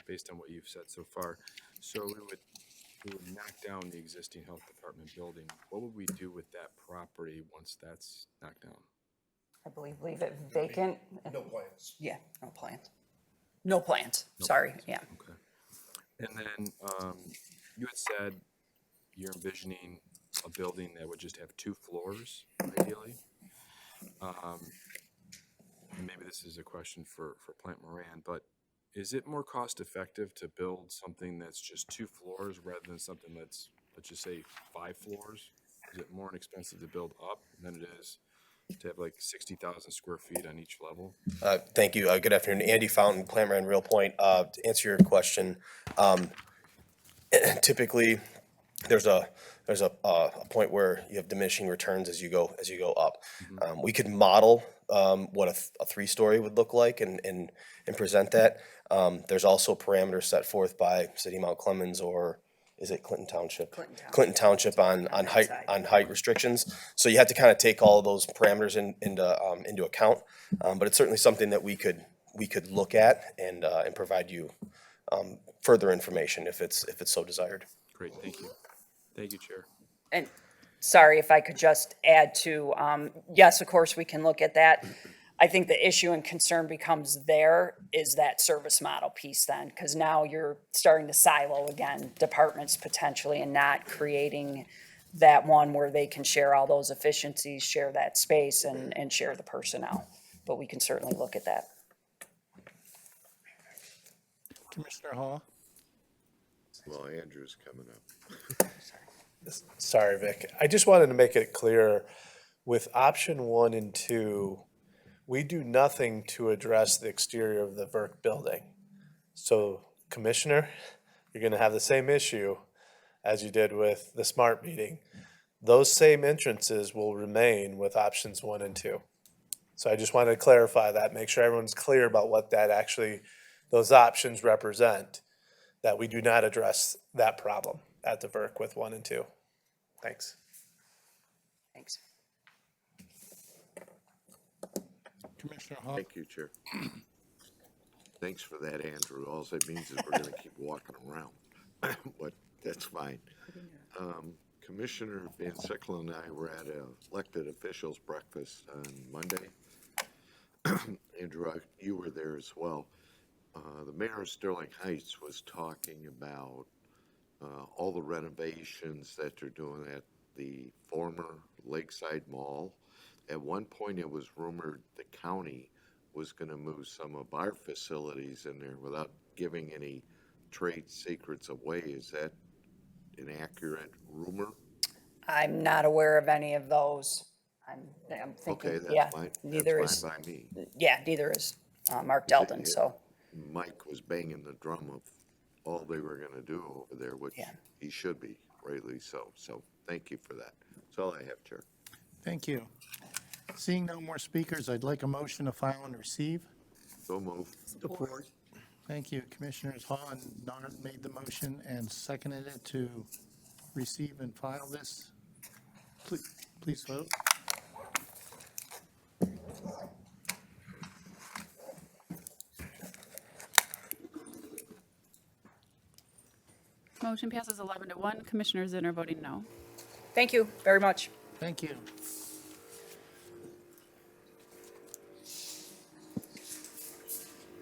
based on what you've said so far. So we would knock down the existing health department building. What would we do with that property once that's knocked down? I believe leave it vacant. No plans. Yeah, no plans. No plans, sorry, yeah. Okay. And then you had said you're envisioning a building that would just have 2 floors, ideally. And maybe this is a question for Plant Moran, but is it more cost effective to build something that's just 2 floors rather than something that's, let's just say, 5 floors? Is it more expensive to build up than it is to have like 60,000 square feet on each level? Thank you. Good afternoon. Andy Fountain, Plant Moran, Real Point. To answer your question, typically there's a point where you have diminishing returns as you go up. We could model what a 3-story would look like and present that. There's also parameters set forth by City of Mount Clemens, or is it Clinton Township? Clinton Township on height restrictions. So you have to kind of take all of those parameters into account. But it's certainly something that we could look at and provide you further information if it's so desired. Great, thank you. Thank you, Chair. And sorry, if I could just add to, yes, of course, we can look at that. I think the issue and concern becomes is that service model piece then, because now you're starting to silo again, departments potentially, and not creating that one where they can share all those efficiencies, share that space, and share the personnel. But we can certainly look at that. Commissioner Hall? Well, Andrew's coming up. Sorry, Vic. I just wanted to make it clear, with option 1 and 2, we do nothing to address the exterior of the VERC building. So, Commissioner, you're gonna have the same issue as you did with the SMART meeting. Those same entrances will remain with options 1 and 2. So I just wanted to clarify that, make sure everyone's clear about what those options represent, that we do not address that problem at the VERC with 1 and 2. Thanks. Thanks. Commissioner Hall? Thank you, Chair. Thanks for that, Andrew. All that means is we're gonna keep walking around, but that's fine. Commissioner Van Sickle and I were at a elected officials breakfast on Monday. Andrew, you were there as well. The mayor of Sterling Heights was talking about all the renovations that they're doing at the former Lakeside Mall. At one point, it was rumored the county was going to move some of our facilities in there without giving any trade secrets away. Is that an accurate rumor? I'm not aware of any of those. I'm Okay, thinking, yeah, that's fine. neither That's is, fine by me. yeah, neither is Mark Delton, it- so, Mike was banging the drum of all they were gonna do over there, which Yeah. he should be, rightly so. So thank you for that. That's all I have, Chair. Thank you. Seeing no more speakers, I'd like a motion to file and receive. So move. Support. Thank you. Commissioners Hall and Narn made the motion and seconded it to receive and file this. Please vote. Motion passes 11-1. Commissioner Zinner voting no. thank you very much. Thank you.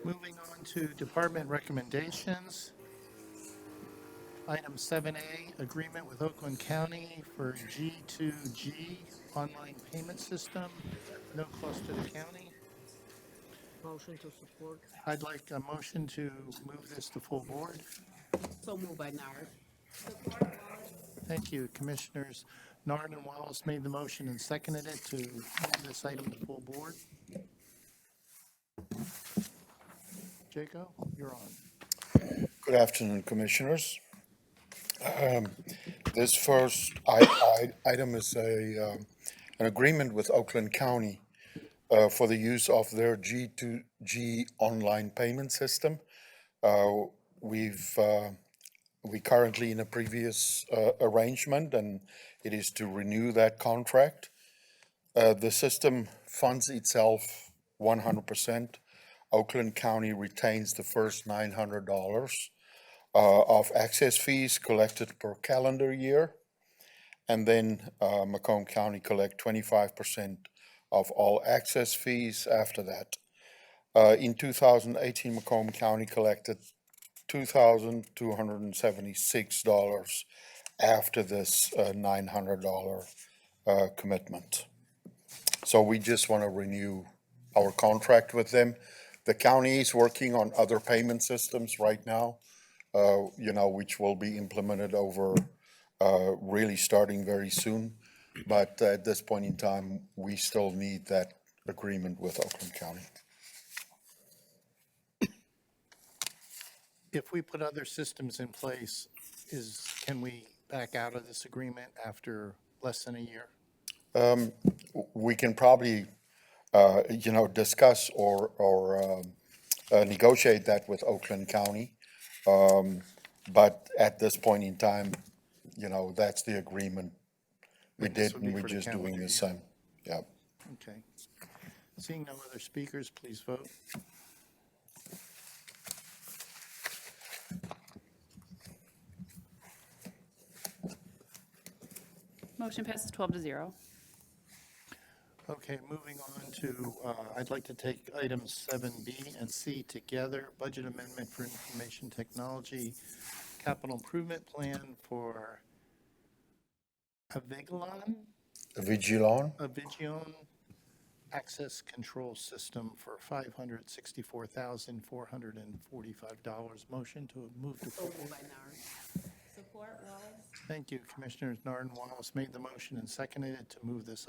Moving on to department recommendations. Item 7A, agreement with Oakland County for G2G online payment system. No cost to the county. Motion to support. I'd like a motion to move this to full board. So moved by Nard. Thank you. Commissioners Narn and Wallace made the motion and seconded it to move this item to full board. Jaco, you're on. Good afternoon, Commissioners. This first item is an agreement with Oakland County for the use of their G2G online payment system. We currently in a previous arrangement, and it is to renew that contract. The system funds itself 100%. Oakland County retains the first $900 of access fees collected per calendar year. And then Macomb County collect 25% of all access fees after that. In 2018, Macomb County collected $2,276 after this $900 commitment. So we just want to renew our contract with them. The county is working on other payment systems right now, which will be implemented over really starting very soon. But at this point in time, we still need that agreement with Oakland County. If we put other systems in place, can we back out of this agreement after less than a year? We can probably, discuss or negotiate that with Oakland County. But at this point in time, that's the agreement we And this did, would be and we're for the just doing calendar the year. same. Yeah. Okay. Seeing no other speakers, please vote. Motion passes 12-0. Okay, moving on to, I'd like to take items 7B and C together. Budget amendment for information technology, capital improvement plan for Avigilon, Avigilon access control system for $564,445. Motion to move to So full. moved by Nard. Support Wallace. Thank you. Commissioners Narn and Wallace made the motion and seconded it to move this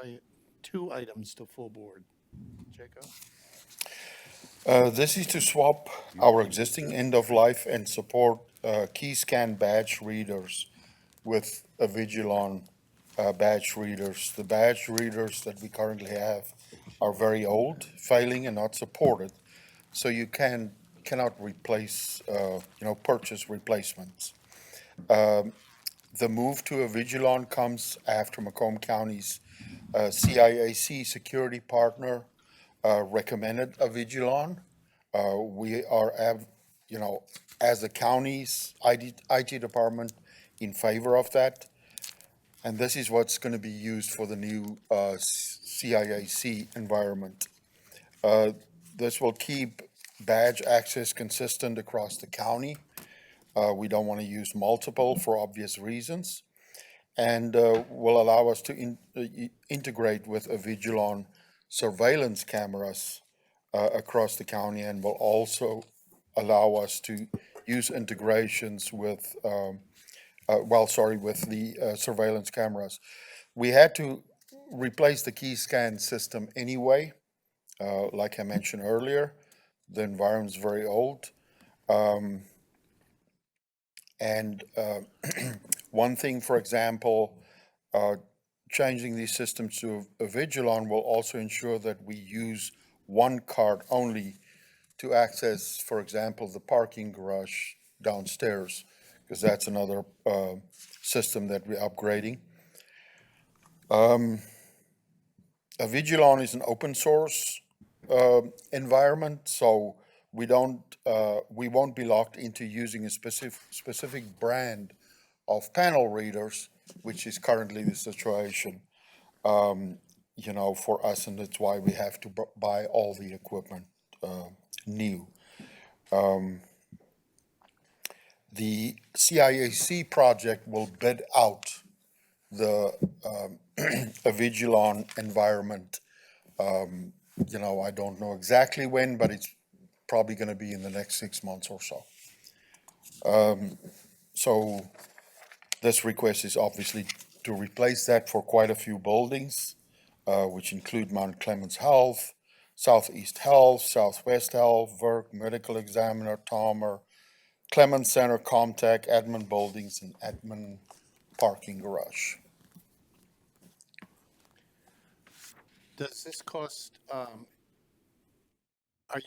two items to full board. Jaco? This is to swap our existing end-of-life and support key scan badge readers with Avigilon badge readers. The badge readers that we currently have are very old, failing and not supported. So you cannot replace, purchase replacements. The move to Avigilon comes after Macomb County's CIAC security partner recommended Avigilon. We are, as the county's IT department, in favor of that. And this is what's going to be used for the new CIAC environment. This will keep badge access consistent across the county. We don't want to use multiple for obvious reasons, and will allow us to integrate with Avigilon surveillance cameras across the county, and will also allow us to use integrations with, with the surveillance cameras. We had to replace the key scan system anyway. Like I mentioned earlier, the environment's very old. And one thing, for example, changing these systems to Avigilon will also ensure that we use one card only to access, for example, the parking garage downstairs, because that's another system that we're upgrading. Avigilon is an open source environment, so we won't be locked into using a specific brand of panel readers, which is currently the situation, for us, and that's why we have to buy all the equipment new. The CIAC project will bid out the Avigilon environment. I don't know exactly when, but it's probably going to be in the next 6 months or so. So this request is obviously to replace that for quite a few buildings, which include Mount Clemens Health, Southeast Health, Southwest Health, Verk, Medical Examiner, Tomer, Clemens Center, Comtech, Edmond Buildings, and Edmond Parking Garage. Does this cost, are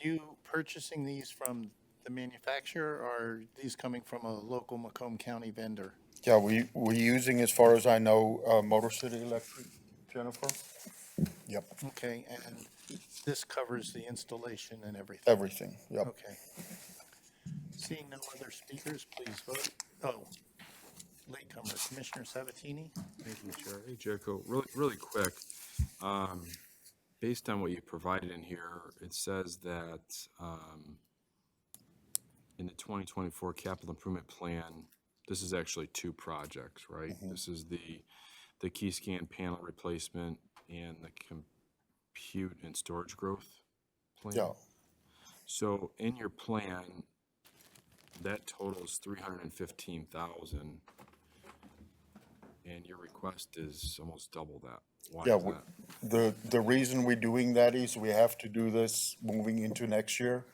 you purchasing these from the manufacturer, or are these coming from a local Macomb County vendor? Yeah, we're using, as far as I know, Motor City Electric, Jennifer? Yep, Okay, and this covers the installation and everything? everything, yep. Okay. Seeing no other speakers, please vote. Oh, latecomer, Commissioner Sabatini? Thank you, Chair. Hey, Jericho, really quick. Based on what you provided in here, it says that in the 2024 capital improvement plan, this is actually two projects, right? This is the key scan panel replacement and the compute and storage growth plan. Yeah. So in your plan, that totals 315,000, and your request is almost double that. Why Yeah, is that? the reason we're doing that is we have to do this moving into next year.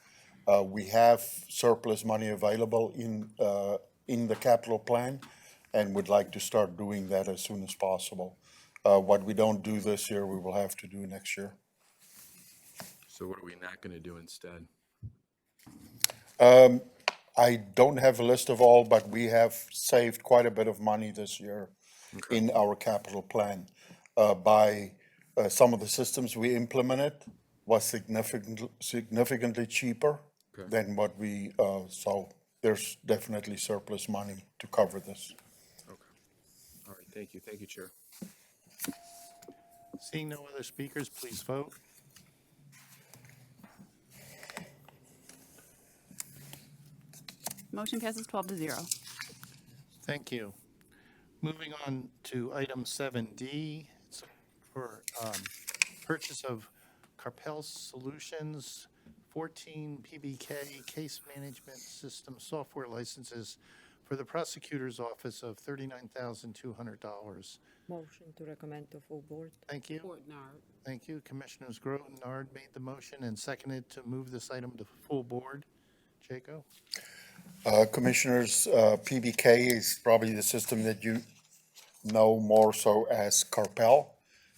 We have surplus money available in the capital plan, and would like to start doing that as soon as possible. What we don't do this year, we will have to do next year. So what are we not gonna do instead? I don't have a list of all, but we have saved quite a bit of money this year in our capital plan. By some of the systems we implemented was significantly cheaper than what we, so there's definitely surplus money to cover this. Okay. All right, thank you, Chair. Seeing no other speakers, please vote. Motion passes 12-0. Thank you. Moving on to item 7D, it's for purchase of Karpel Solutions, 14 PBK case management system software licenses for the prosecutor's office of $39,200. Motion to recommend to full board. Thank you. Support Nard. Thank you. Commissioners Grote and Nard made the motion and seconded to move this item to full board. Jaco? Commissioners, PBK is probably the system that you know more so as Karpel.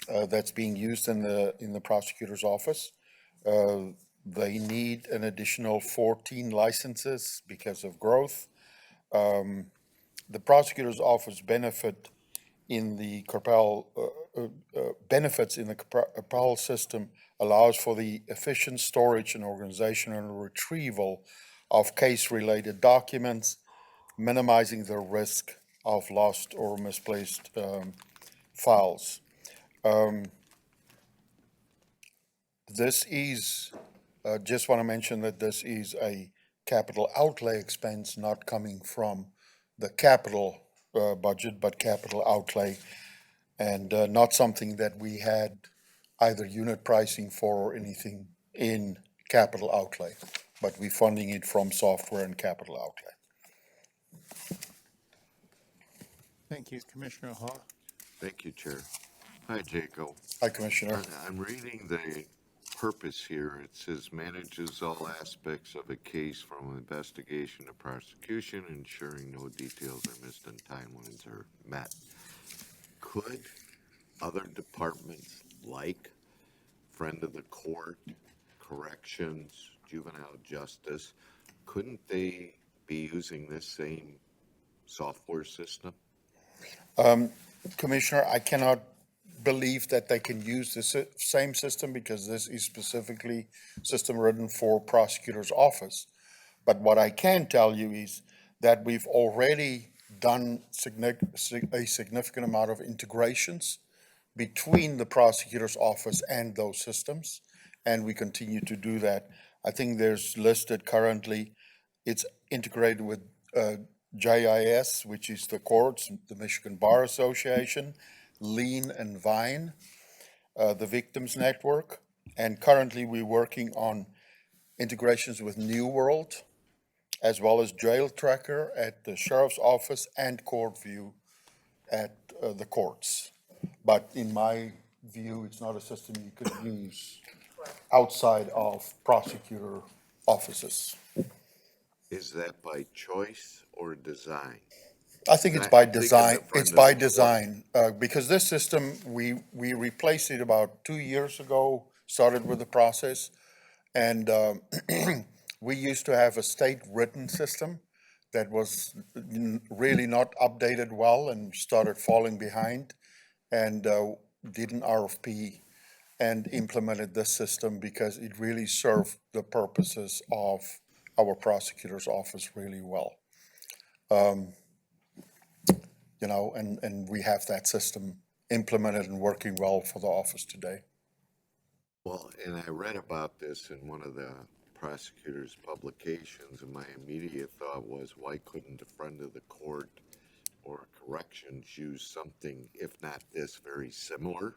That's being used in the prosecutor's office. They need an additional 14 licenses because of growth. The prosecutor's office benefits in the Karpel system allows for the efficient storage and organization and retrieval of case-related documents, minimizing the risk of lost or misplaced files. This is, just want to mention that this is a capital outlay expense not coming from the capital budget, but capital outlay, and not something that we had either unit pricing for or anything in capital outlay, but we're funding it from software and capital outlay. Thank you, Commissioner Hall. Thank you, Chair. Hi, Jacob. Hi, Commissioner. I'm reading the purpose here. It says manages all aspects of a case from investigation to prosecution, ensuring no details are missed and timelines are met. Could other departments like friend of the court, corrections, juvenile justice, couldn't they be using this same software system? Commissioner, I cannot believe that they can use the same system because this is specifically system written for prosecutor's office. But what I can tell you is that we've already done a significant amount of integrations between the prosecutor's office and those systems, and we continue to do that. I think there's listed currently, it's integrated with JIS, which is the courts, the Michigan Bar Association, Lean and Vine, the Victims Network, and currently we're working on integrations with New World, as well as Jail Tracker at the Sheriff's Office and Court View at the courts. But in my view, it's not a system you could use outside of prosecutor offices. Is that by choice or design? I think it's by design. It's by design, because this system, we replaced it about 2 years ago, started with the process. And we used to have a state written system that was really not updated well and started falling behind, and did an RFP and implemented this system because it really served the purposes of our prosecutor's office really well. You know, and we have that system implemented and working well for the office today. Well, and I read about this in one of the prosecutor's publications, and my immediate thought was, why couldn't a friend of the court or corrections use something, if not this, very similar?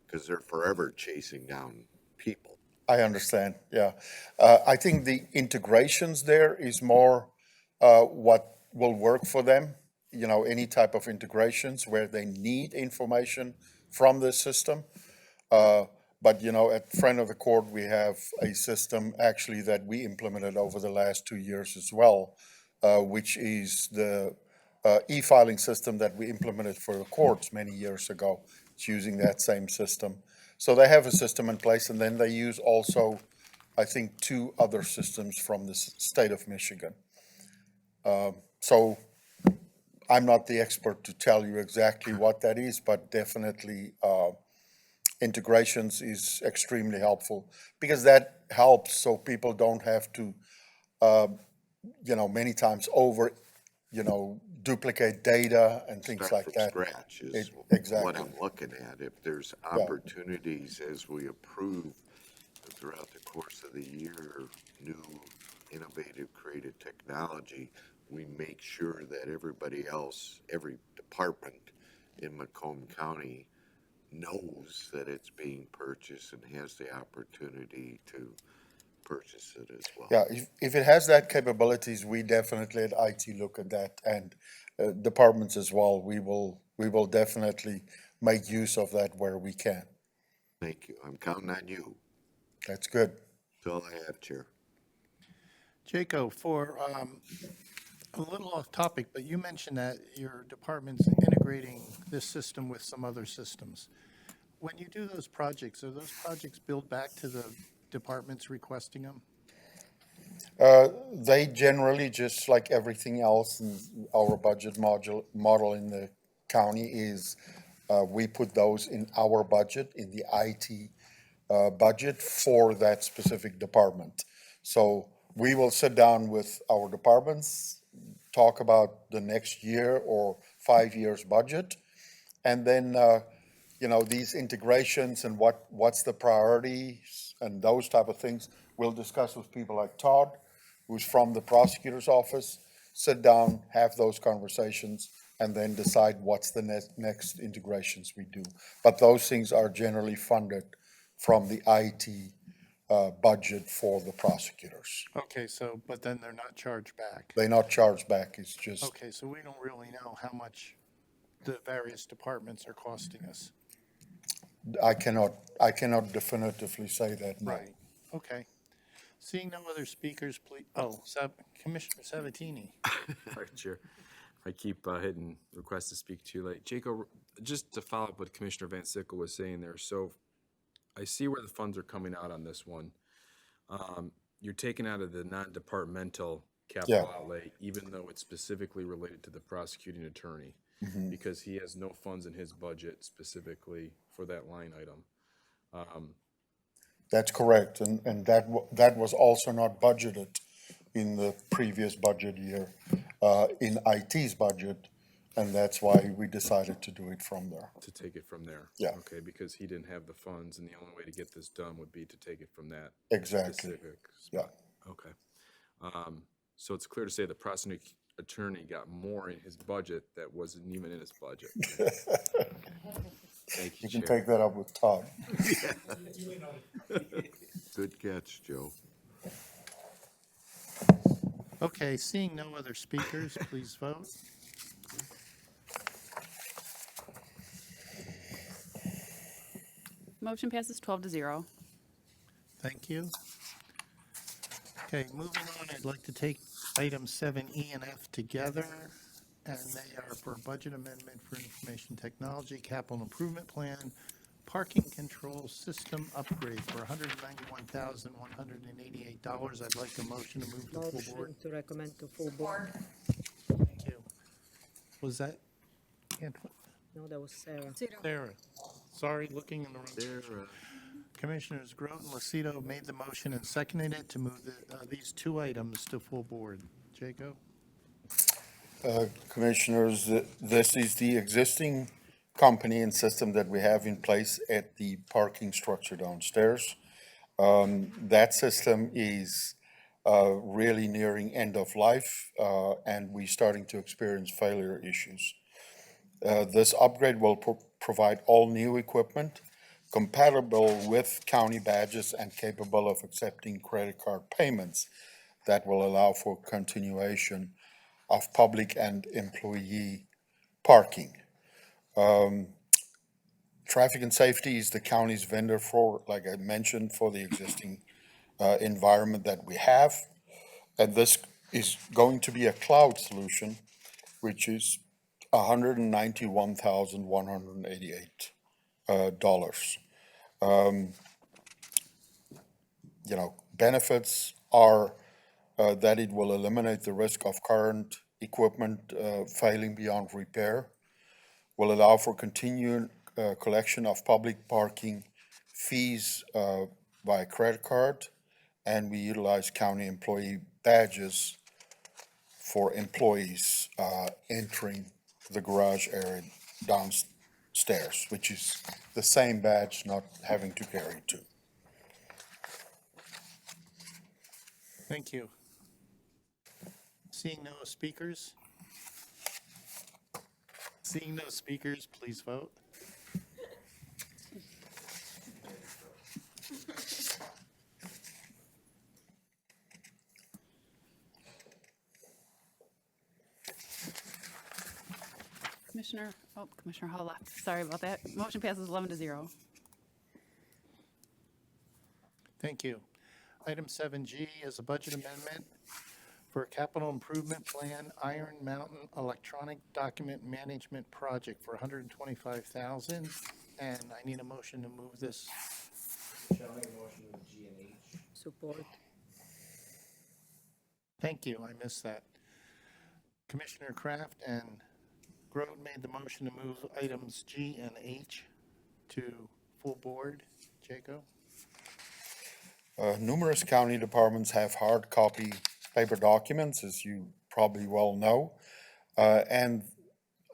Because they're forever chasing down people. I understand, yeah. I think the integrations there is more what will work for them. You know, any type of integrations where they need information from the system. But, you know, at Friend of the Court, we have a system actually that we implemented over the last 2 years as well, which is the e-filing system that we implemented for the courts many years ago. It's using that same system. So they have a system in place, and then they use also, I think, 2 other systems from the state of Michigan. So I'm not the expert to tell you exactly what that is, but definitely integrations is extremely helpful, because that helps so people don't have to, you know, many times over, you know, duplicate data and things Start like from that. scratch is Exactly. what I'm looking at. If there's opportunities as we approve throughout the course of the year, new innovative, creative technology, we make sure that everybody else, every department in Macomb County knows that it's being purchased and has the opportunity to purchase it as well. Yeah, if it has that capabilities, we definitely at IT look at that, and departments as well. We will definitely make use of that where we can. Thank you. I'm counting on you. That's good. That's all I have, Chair. Jaco, for a little off topic, but you mentioned that your department's integrating this system with some other systems. When you do those projects, are those projects billed back to the departments requesting them? They generally, just like everything else in our budget model in the county, is we put those in our budget, in the IT budget for that specific department. So we will sit down with our departments, talk about the next year or 5 years budget, and then you know, these integrations and what's the priorities and those type of things, we'll discuss with people like Todd, who's from the prosecutor's office, sit down, have those conversations, and then decide what's the next integrations we do. But those things are generally funded from the IT budget for the prosecutors. Okay, so, but then they're not charged back. They're not charged back, it's just, Okay, so we don't really know how much the various departments are costing us. I cannot definitively say that, no. Right, okay. Seeing no other speakers, please, Commissioner Sabatini. All right, Chair. I keep hitting request to speak too late. Jacob, just to follow up what Commissioner Van Sickle was saying there, so I see where the funds are coming out on this one. You're taking out of the non-departmental capital Yeah. outlay, even though it's specifically related to the prosecuting attorney, because he has no funds in his budget specifically for that line item. That's correct, and that was also not budgeted in the previous budget year, in IT's budget, and that's why we decided to do it from there. To take it from there? Yeah. Okay, because he didn't have the funds, and the only way to get this done would be to take it from that. Exactly. Specific Yeah. spot. Okay. So it's clear to say the prosecuting attorney got more in his budget that wasn't even in his budget. Thank you, You can Chair. take that up with Todd. Good catch, Joe. Okay, seeing no other speakers, please vote. Motion passes 12-0. Thank you. Okay, moving on, I'd like to take items 7E and F together, and they are for budget amendment for information technology, capital improvement plan, parking control system upgrade for $191,188. I'd like a motion to move to full board. Motion to recommend to full board. Thank you. Was that Antoine? No, that was Sarah. Sarah. Sorry, looking in the wrong. There, Commissioners Grote and Lucido made the motion and seconded it to move these two items to full board. Jacob? Commissioners, this is the existing company and system that we have in place at the parking structure downstairs. That system is really nearing end of life, and we're starting to experience failure issues. This upgrade will provide all new equipment compatible with county badges and capable of accepting credit card payments that will allow for continuation of public and employee parking. Traffic and safety is the county's vendor for, like I mentioned, for the existing environment that we have. And this is going to be a cloud solution, which is $191,188. Benefits are that it will eliminate the risk of current equipment failing beyond repair, will allow for continued collection of public parking fees by credit card, and we utilize county employee badges for employees entering the garage area downstairs, which is the same badge, not having to carry two. Thank you. Seeing no speakers? Seeing no speakers, please vote. Commissioner Hall left. Sorry about that. Motion passes 11-0. Thank you. Item 7G is a budget amendment for a capital improvement plan, Iron Mountain Electronic Document Management Project for $125,000. And I need a motion to move this. Shall I make a motion with G and H? Support. Thank you, I missed that. Commissioner Kraft and Grote made the motion to move items G and H to full board. Jacob? Numerous county departments have hard copy paper documents, as you probably well know, and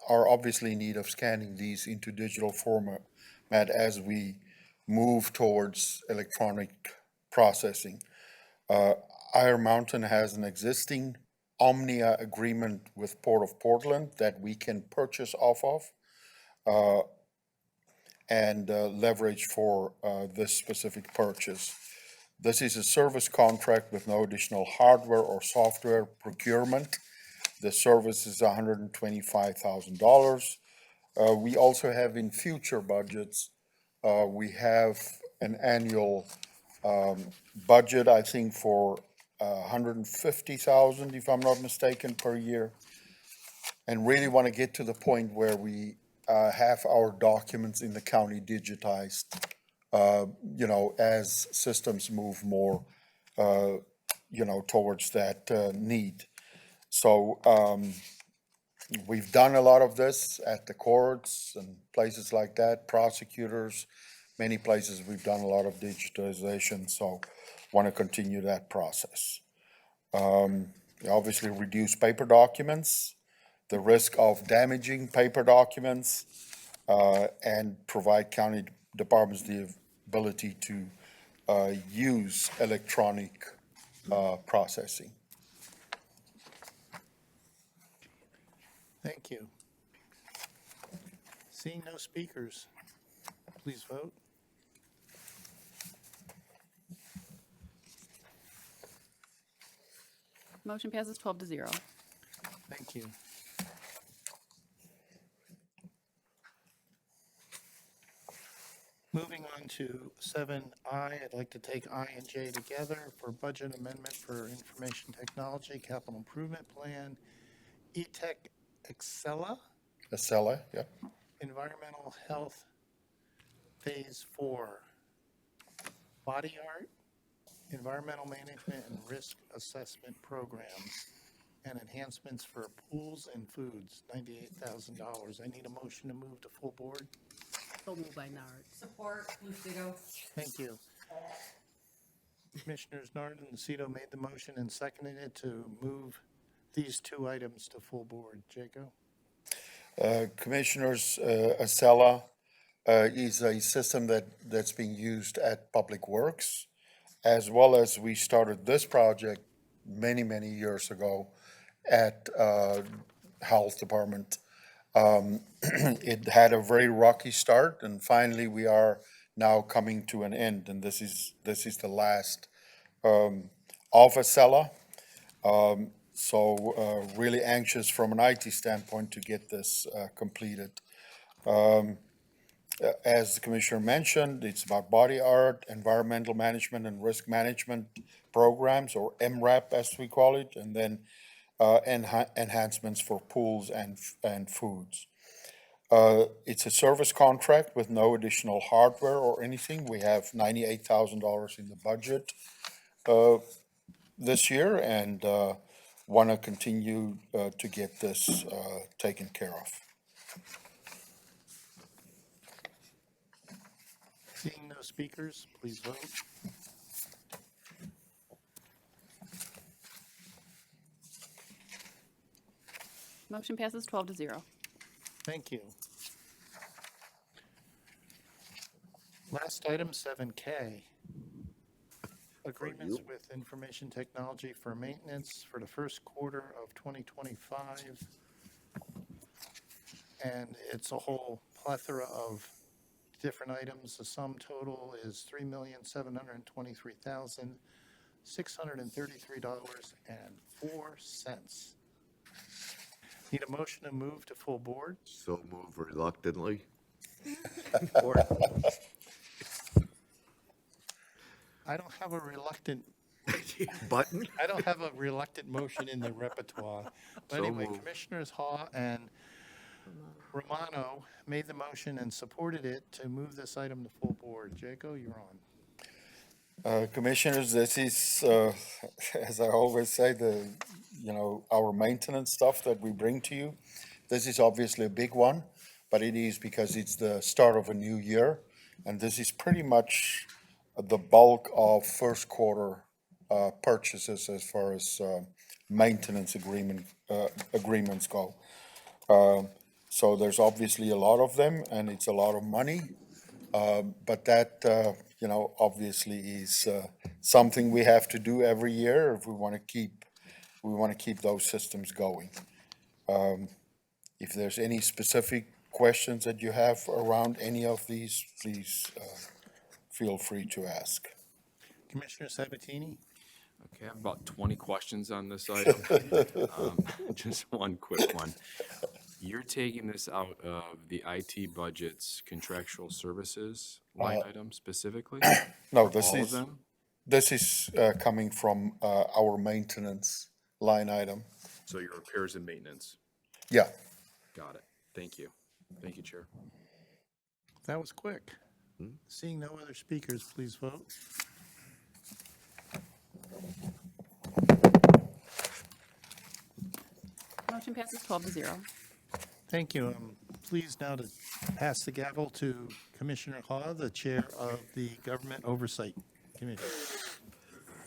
are obviously in need of scanning these into digital format as we move towards electronic processing. Iron Mountain has an existing Omnia agreement with Port of Portland that we can purchase off of and leverage for this specific purchase. This is a service contract with no additional hardware or software procurement. The service is $125,000. We also have in future budgets We have an annual budget, I think, for 150,000, if I'm not mistaken, per year. And really want to get to the point where we have our documents in the county digitized, as systems move more, towards that need. So we've done a lot of this at the courts and places like that, prosecutors, many places we've done a lot of digitization, so want to continue that process. Obviously reduce paper documents, the risk of damaging paper documents, and provide county departments the ability to use electronic processing. Thank you. Seeing no speakers, please vote. Motion passes 12-0. Thank you. Moving on to 7I, I'd like to take I and J together for budget amendment for information technology, capital improvement plan, ETech, Accela, Accela, yeah. environmental health, phase 4, body art, environmental management and risk assessment programs, and enhancements for pools and foods, $98,000. I need a motion to move to full board. So moved by Nard. Support, Lucido. Thank you. Commissioners Nard and Lucido made the motion and seconded it to move these two items to full board. Jaco? Commissioners, Accela is a system that's being used at Public Works, as well as we started this project many, many years ago at Health Department. It had a very rocky start, and finally we are now coming to an end, and this is the last of Accela. So really anxious from an IT standpoint to get this completed. As the Commissioner mentioned, it's about body art, environmental management and risk management programs, or EMRAP as we call it, and then enhancements for pools and foods. It's a service contract with no additional hardware or anything. We have $98,000 in the budget this year, and want to continue to get this taken care of. Seeing no speakers, please vote. Motion passes 12-0. Thank you. Last item, 7K. Agreements with information technology for maintenance for the first quarter of 2025. And it's a whole plethora of different items. The sum total is $3,723,633.04. Need a motion to move to full board? So move reluctantly. I don't have a reluctant Button? I don't have a reluctant motion in the repertoire. But So anyway, moved. Commissioners Haw and Romano made the motion and supported it to move this item to full board. Jaco, you're on. Commissioners, this is, as I always say, our maintenance stuff that we bring to you. This is obviously a big one, but it is because it's the start of a new year. And this is pretty much the bulk of first quarter purchases as far as maintenance agreements go. So there's obviously a lot of them, and it's a lot of money. But that, obviously is something we have to do every year if we want to keep those systems going. If there's any specific questions that you have around any of these, please feel free to ask. Commissioner Sabatini? Okay, I have about 20 questions on this item. Just one quick one. You're taking this out of the IT budget's contractual services line item specifically? No, For all of them? this is coming from our maintenance line item. So your repairs and maintenance. Yeah. Got it. Thank you. Thank you, Chair. That was quick. Seeing no other speakers, please vote. Motion passes 12-0. Thank you. I'm pleased now to pass the gavel to Commissioner Haw, the Chair of the Government Oversight Committee.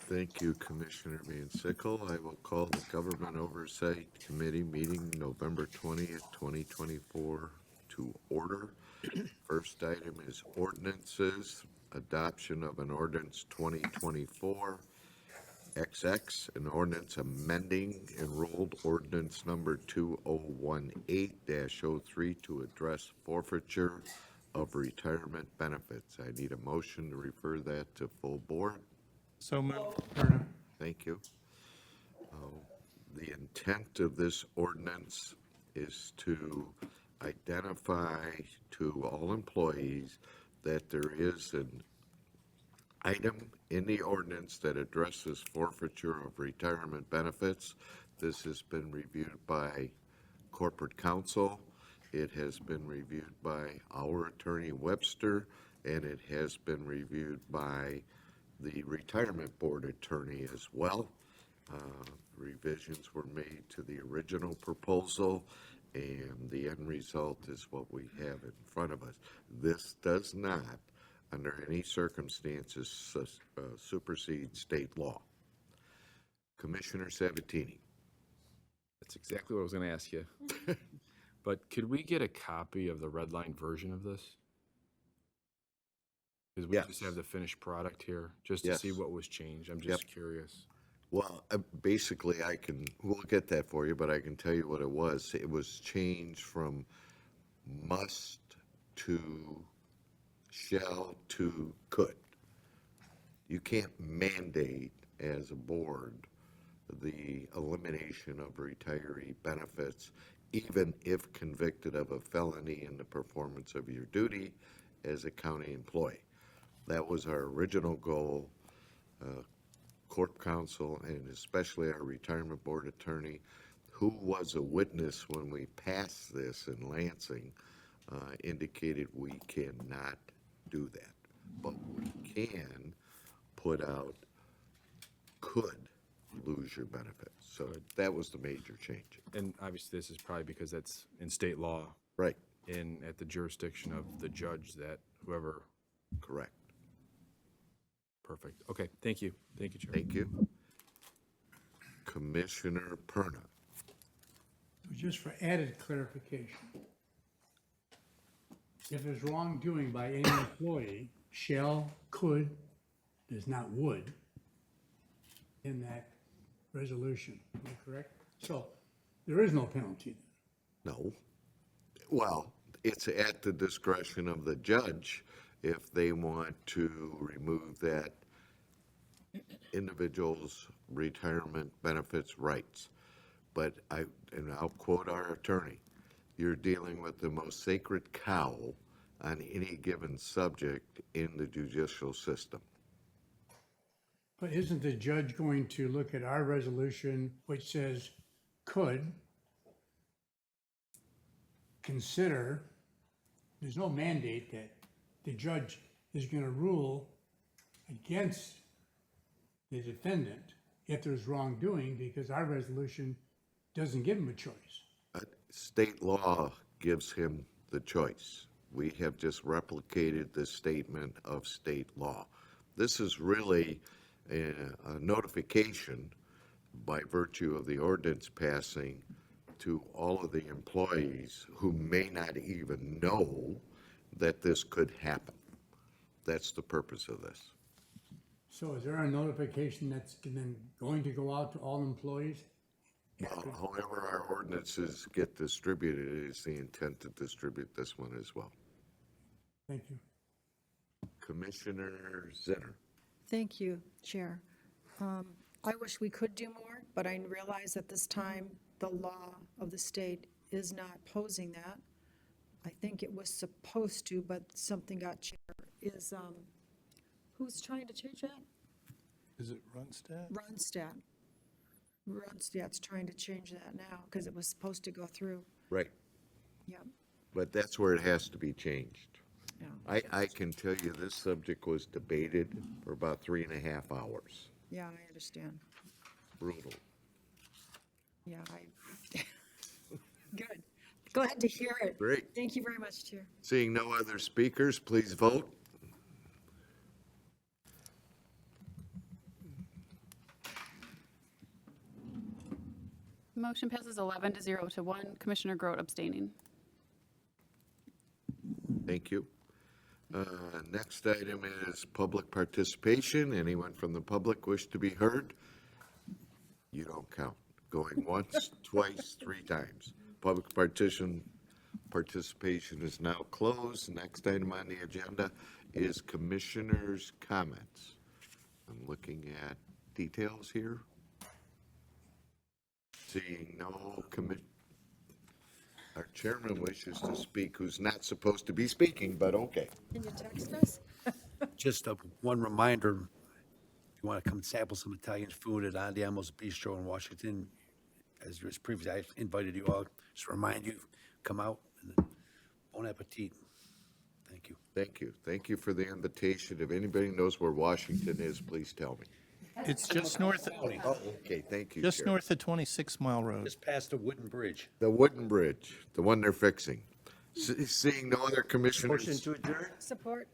Thank you, Commissioner Van Sickle. I will call the Government Oversight Committee meeting November 20th, 2024 to order. First item is ordinances, adoption of an ordinance 2024 XX, an ordinance amending enrolled ordinance number 2018-03 to address forfeiture of retirement benefits. I need a motion to refer that to full board. So moved. Thank you. The intent of this ordinance is to identify to all employees that there is an item in the ordinance that addresses forfeiture of retirement benefits. This has been reviewed by corporate counsel. It has been reviewed by our attorney Webster, and it has been reviewed by the retirement board attorney as well. Revisions were made to the original proposal, and the end result is what we have in front of us. This does not, under any circumstances, supersede state law. Commissioner Sabatini. That's exactly what I was going to ask you. But could we get a copy of the red line version of this? Because we just have the finished product here, just to see what was changed. I'm just curious. Well, basically, we'll get that for you, but I can tell you what it was. It was changed from must to shall to could. You can't mandate as a board the elimination of retiree benefits, even if convicted of a felony in the performance of your duty as a county employee. That was our original goal. Court counsel, and especially our retirement board attorney, who was a witness when we passed this in Lansing, indicated we cannot do that. But we can put out could lose your benefits. So that was the major change. And obviously, this is probably because that's in state law. Right. At the jurisdiction of the judge that whoever. Correct. Perfect. Okay, thank you. Thank you, Chair. Thank you. Commissioner Perna. Just for added clarification, if there's wrongdoing by any employee, shall, could, does not would, in that resolution, am I correct? So there is no penalty then? No. Well, it's at the discretion of the judge if they want to remove that individual's retirement benefits rights. But I'll quote our attorney, you're dealing with the most sacred cow on any given subject in the judicial system. But isn't the judge going to look at our resolution, which says could consider, there's no mandate that the judge is going to rule against the defendant if there's wrongdoing, because our resolution doesn't give him a choice. State law gives him the choice. We have just replicated the statement of state law. This is really a notification by virtue of the ordinance passing to all of the employees who may not even know that this could happen. That's the purpose of this. So is there a notification that's then going to go out to all employees? Well, however our ordinances get distributed, it is the intent to distribute this one as well. Thank you. Commissioner Zinner. Thank you, Chair. I wish we could do more, but I realize at this time, the law of the state is not posing that. I think it was supposed to, but something got changed. Is, who's trying to change that? Is it Runstad? Ronstadt. Ronstadt's trying to change that now, because it was supposed to go through. Right, Yep, but that's where it has to be changed. yeah. I can tell you this subject was debated for about 3.5 hours. Yeah, I understand. Brutal. Yeah, good. Glad to hear it. Great. Thank you very much, Chair. Seeing no other speakers, please vote. Motion passes 11-0 to 1. Commissioner Grote abstaining. Thank you. Next item is public participation. Anyone from the public wish to be heard? You don't count. Going once, twice, 3 times. Public participation is now closed. Next item on the agenda is commissioners' comments. I'm looking at details here. Seeing no our chairman wishes to speak, who's not supposed to be speaking, but okay. Can you text us? Just one reminder, if you want to come sample some Italian food at Andiamo's Bistro in Washington, as was previously, I invited you all, just to remind you, come out, and bon appetit. Thank you. Thank you. Thank you for the invitation. If anybody knows where Washington is, please tell me. It's just north, Oh, okay, thank you, just Chair. north of 26 Mile Road. Just past the wooden bridge. The wooden bridge, the one they're fixing. Seeing no other Motion commissioners. to adjourn? Support.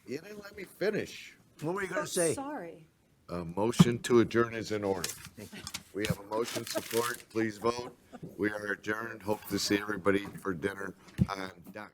You didn't let me finish. What were you Oh, gonna say? sorry. A motion to adjourn is in order. We have a motion support. Please vote. We are adjourned. Hope to see everybody for dinner on dime.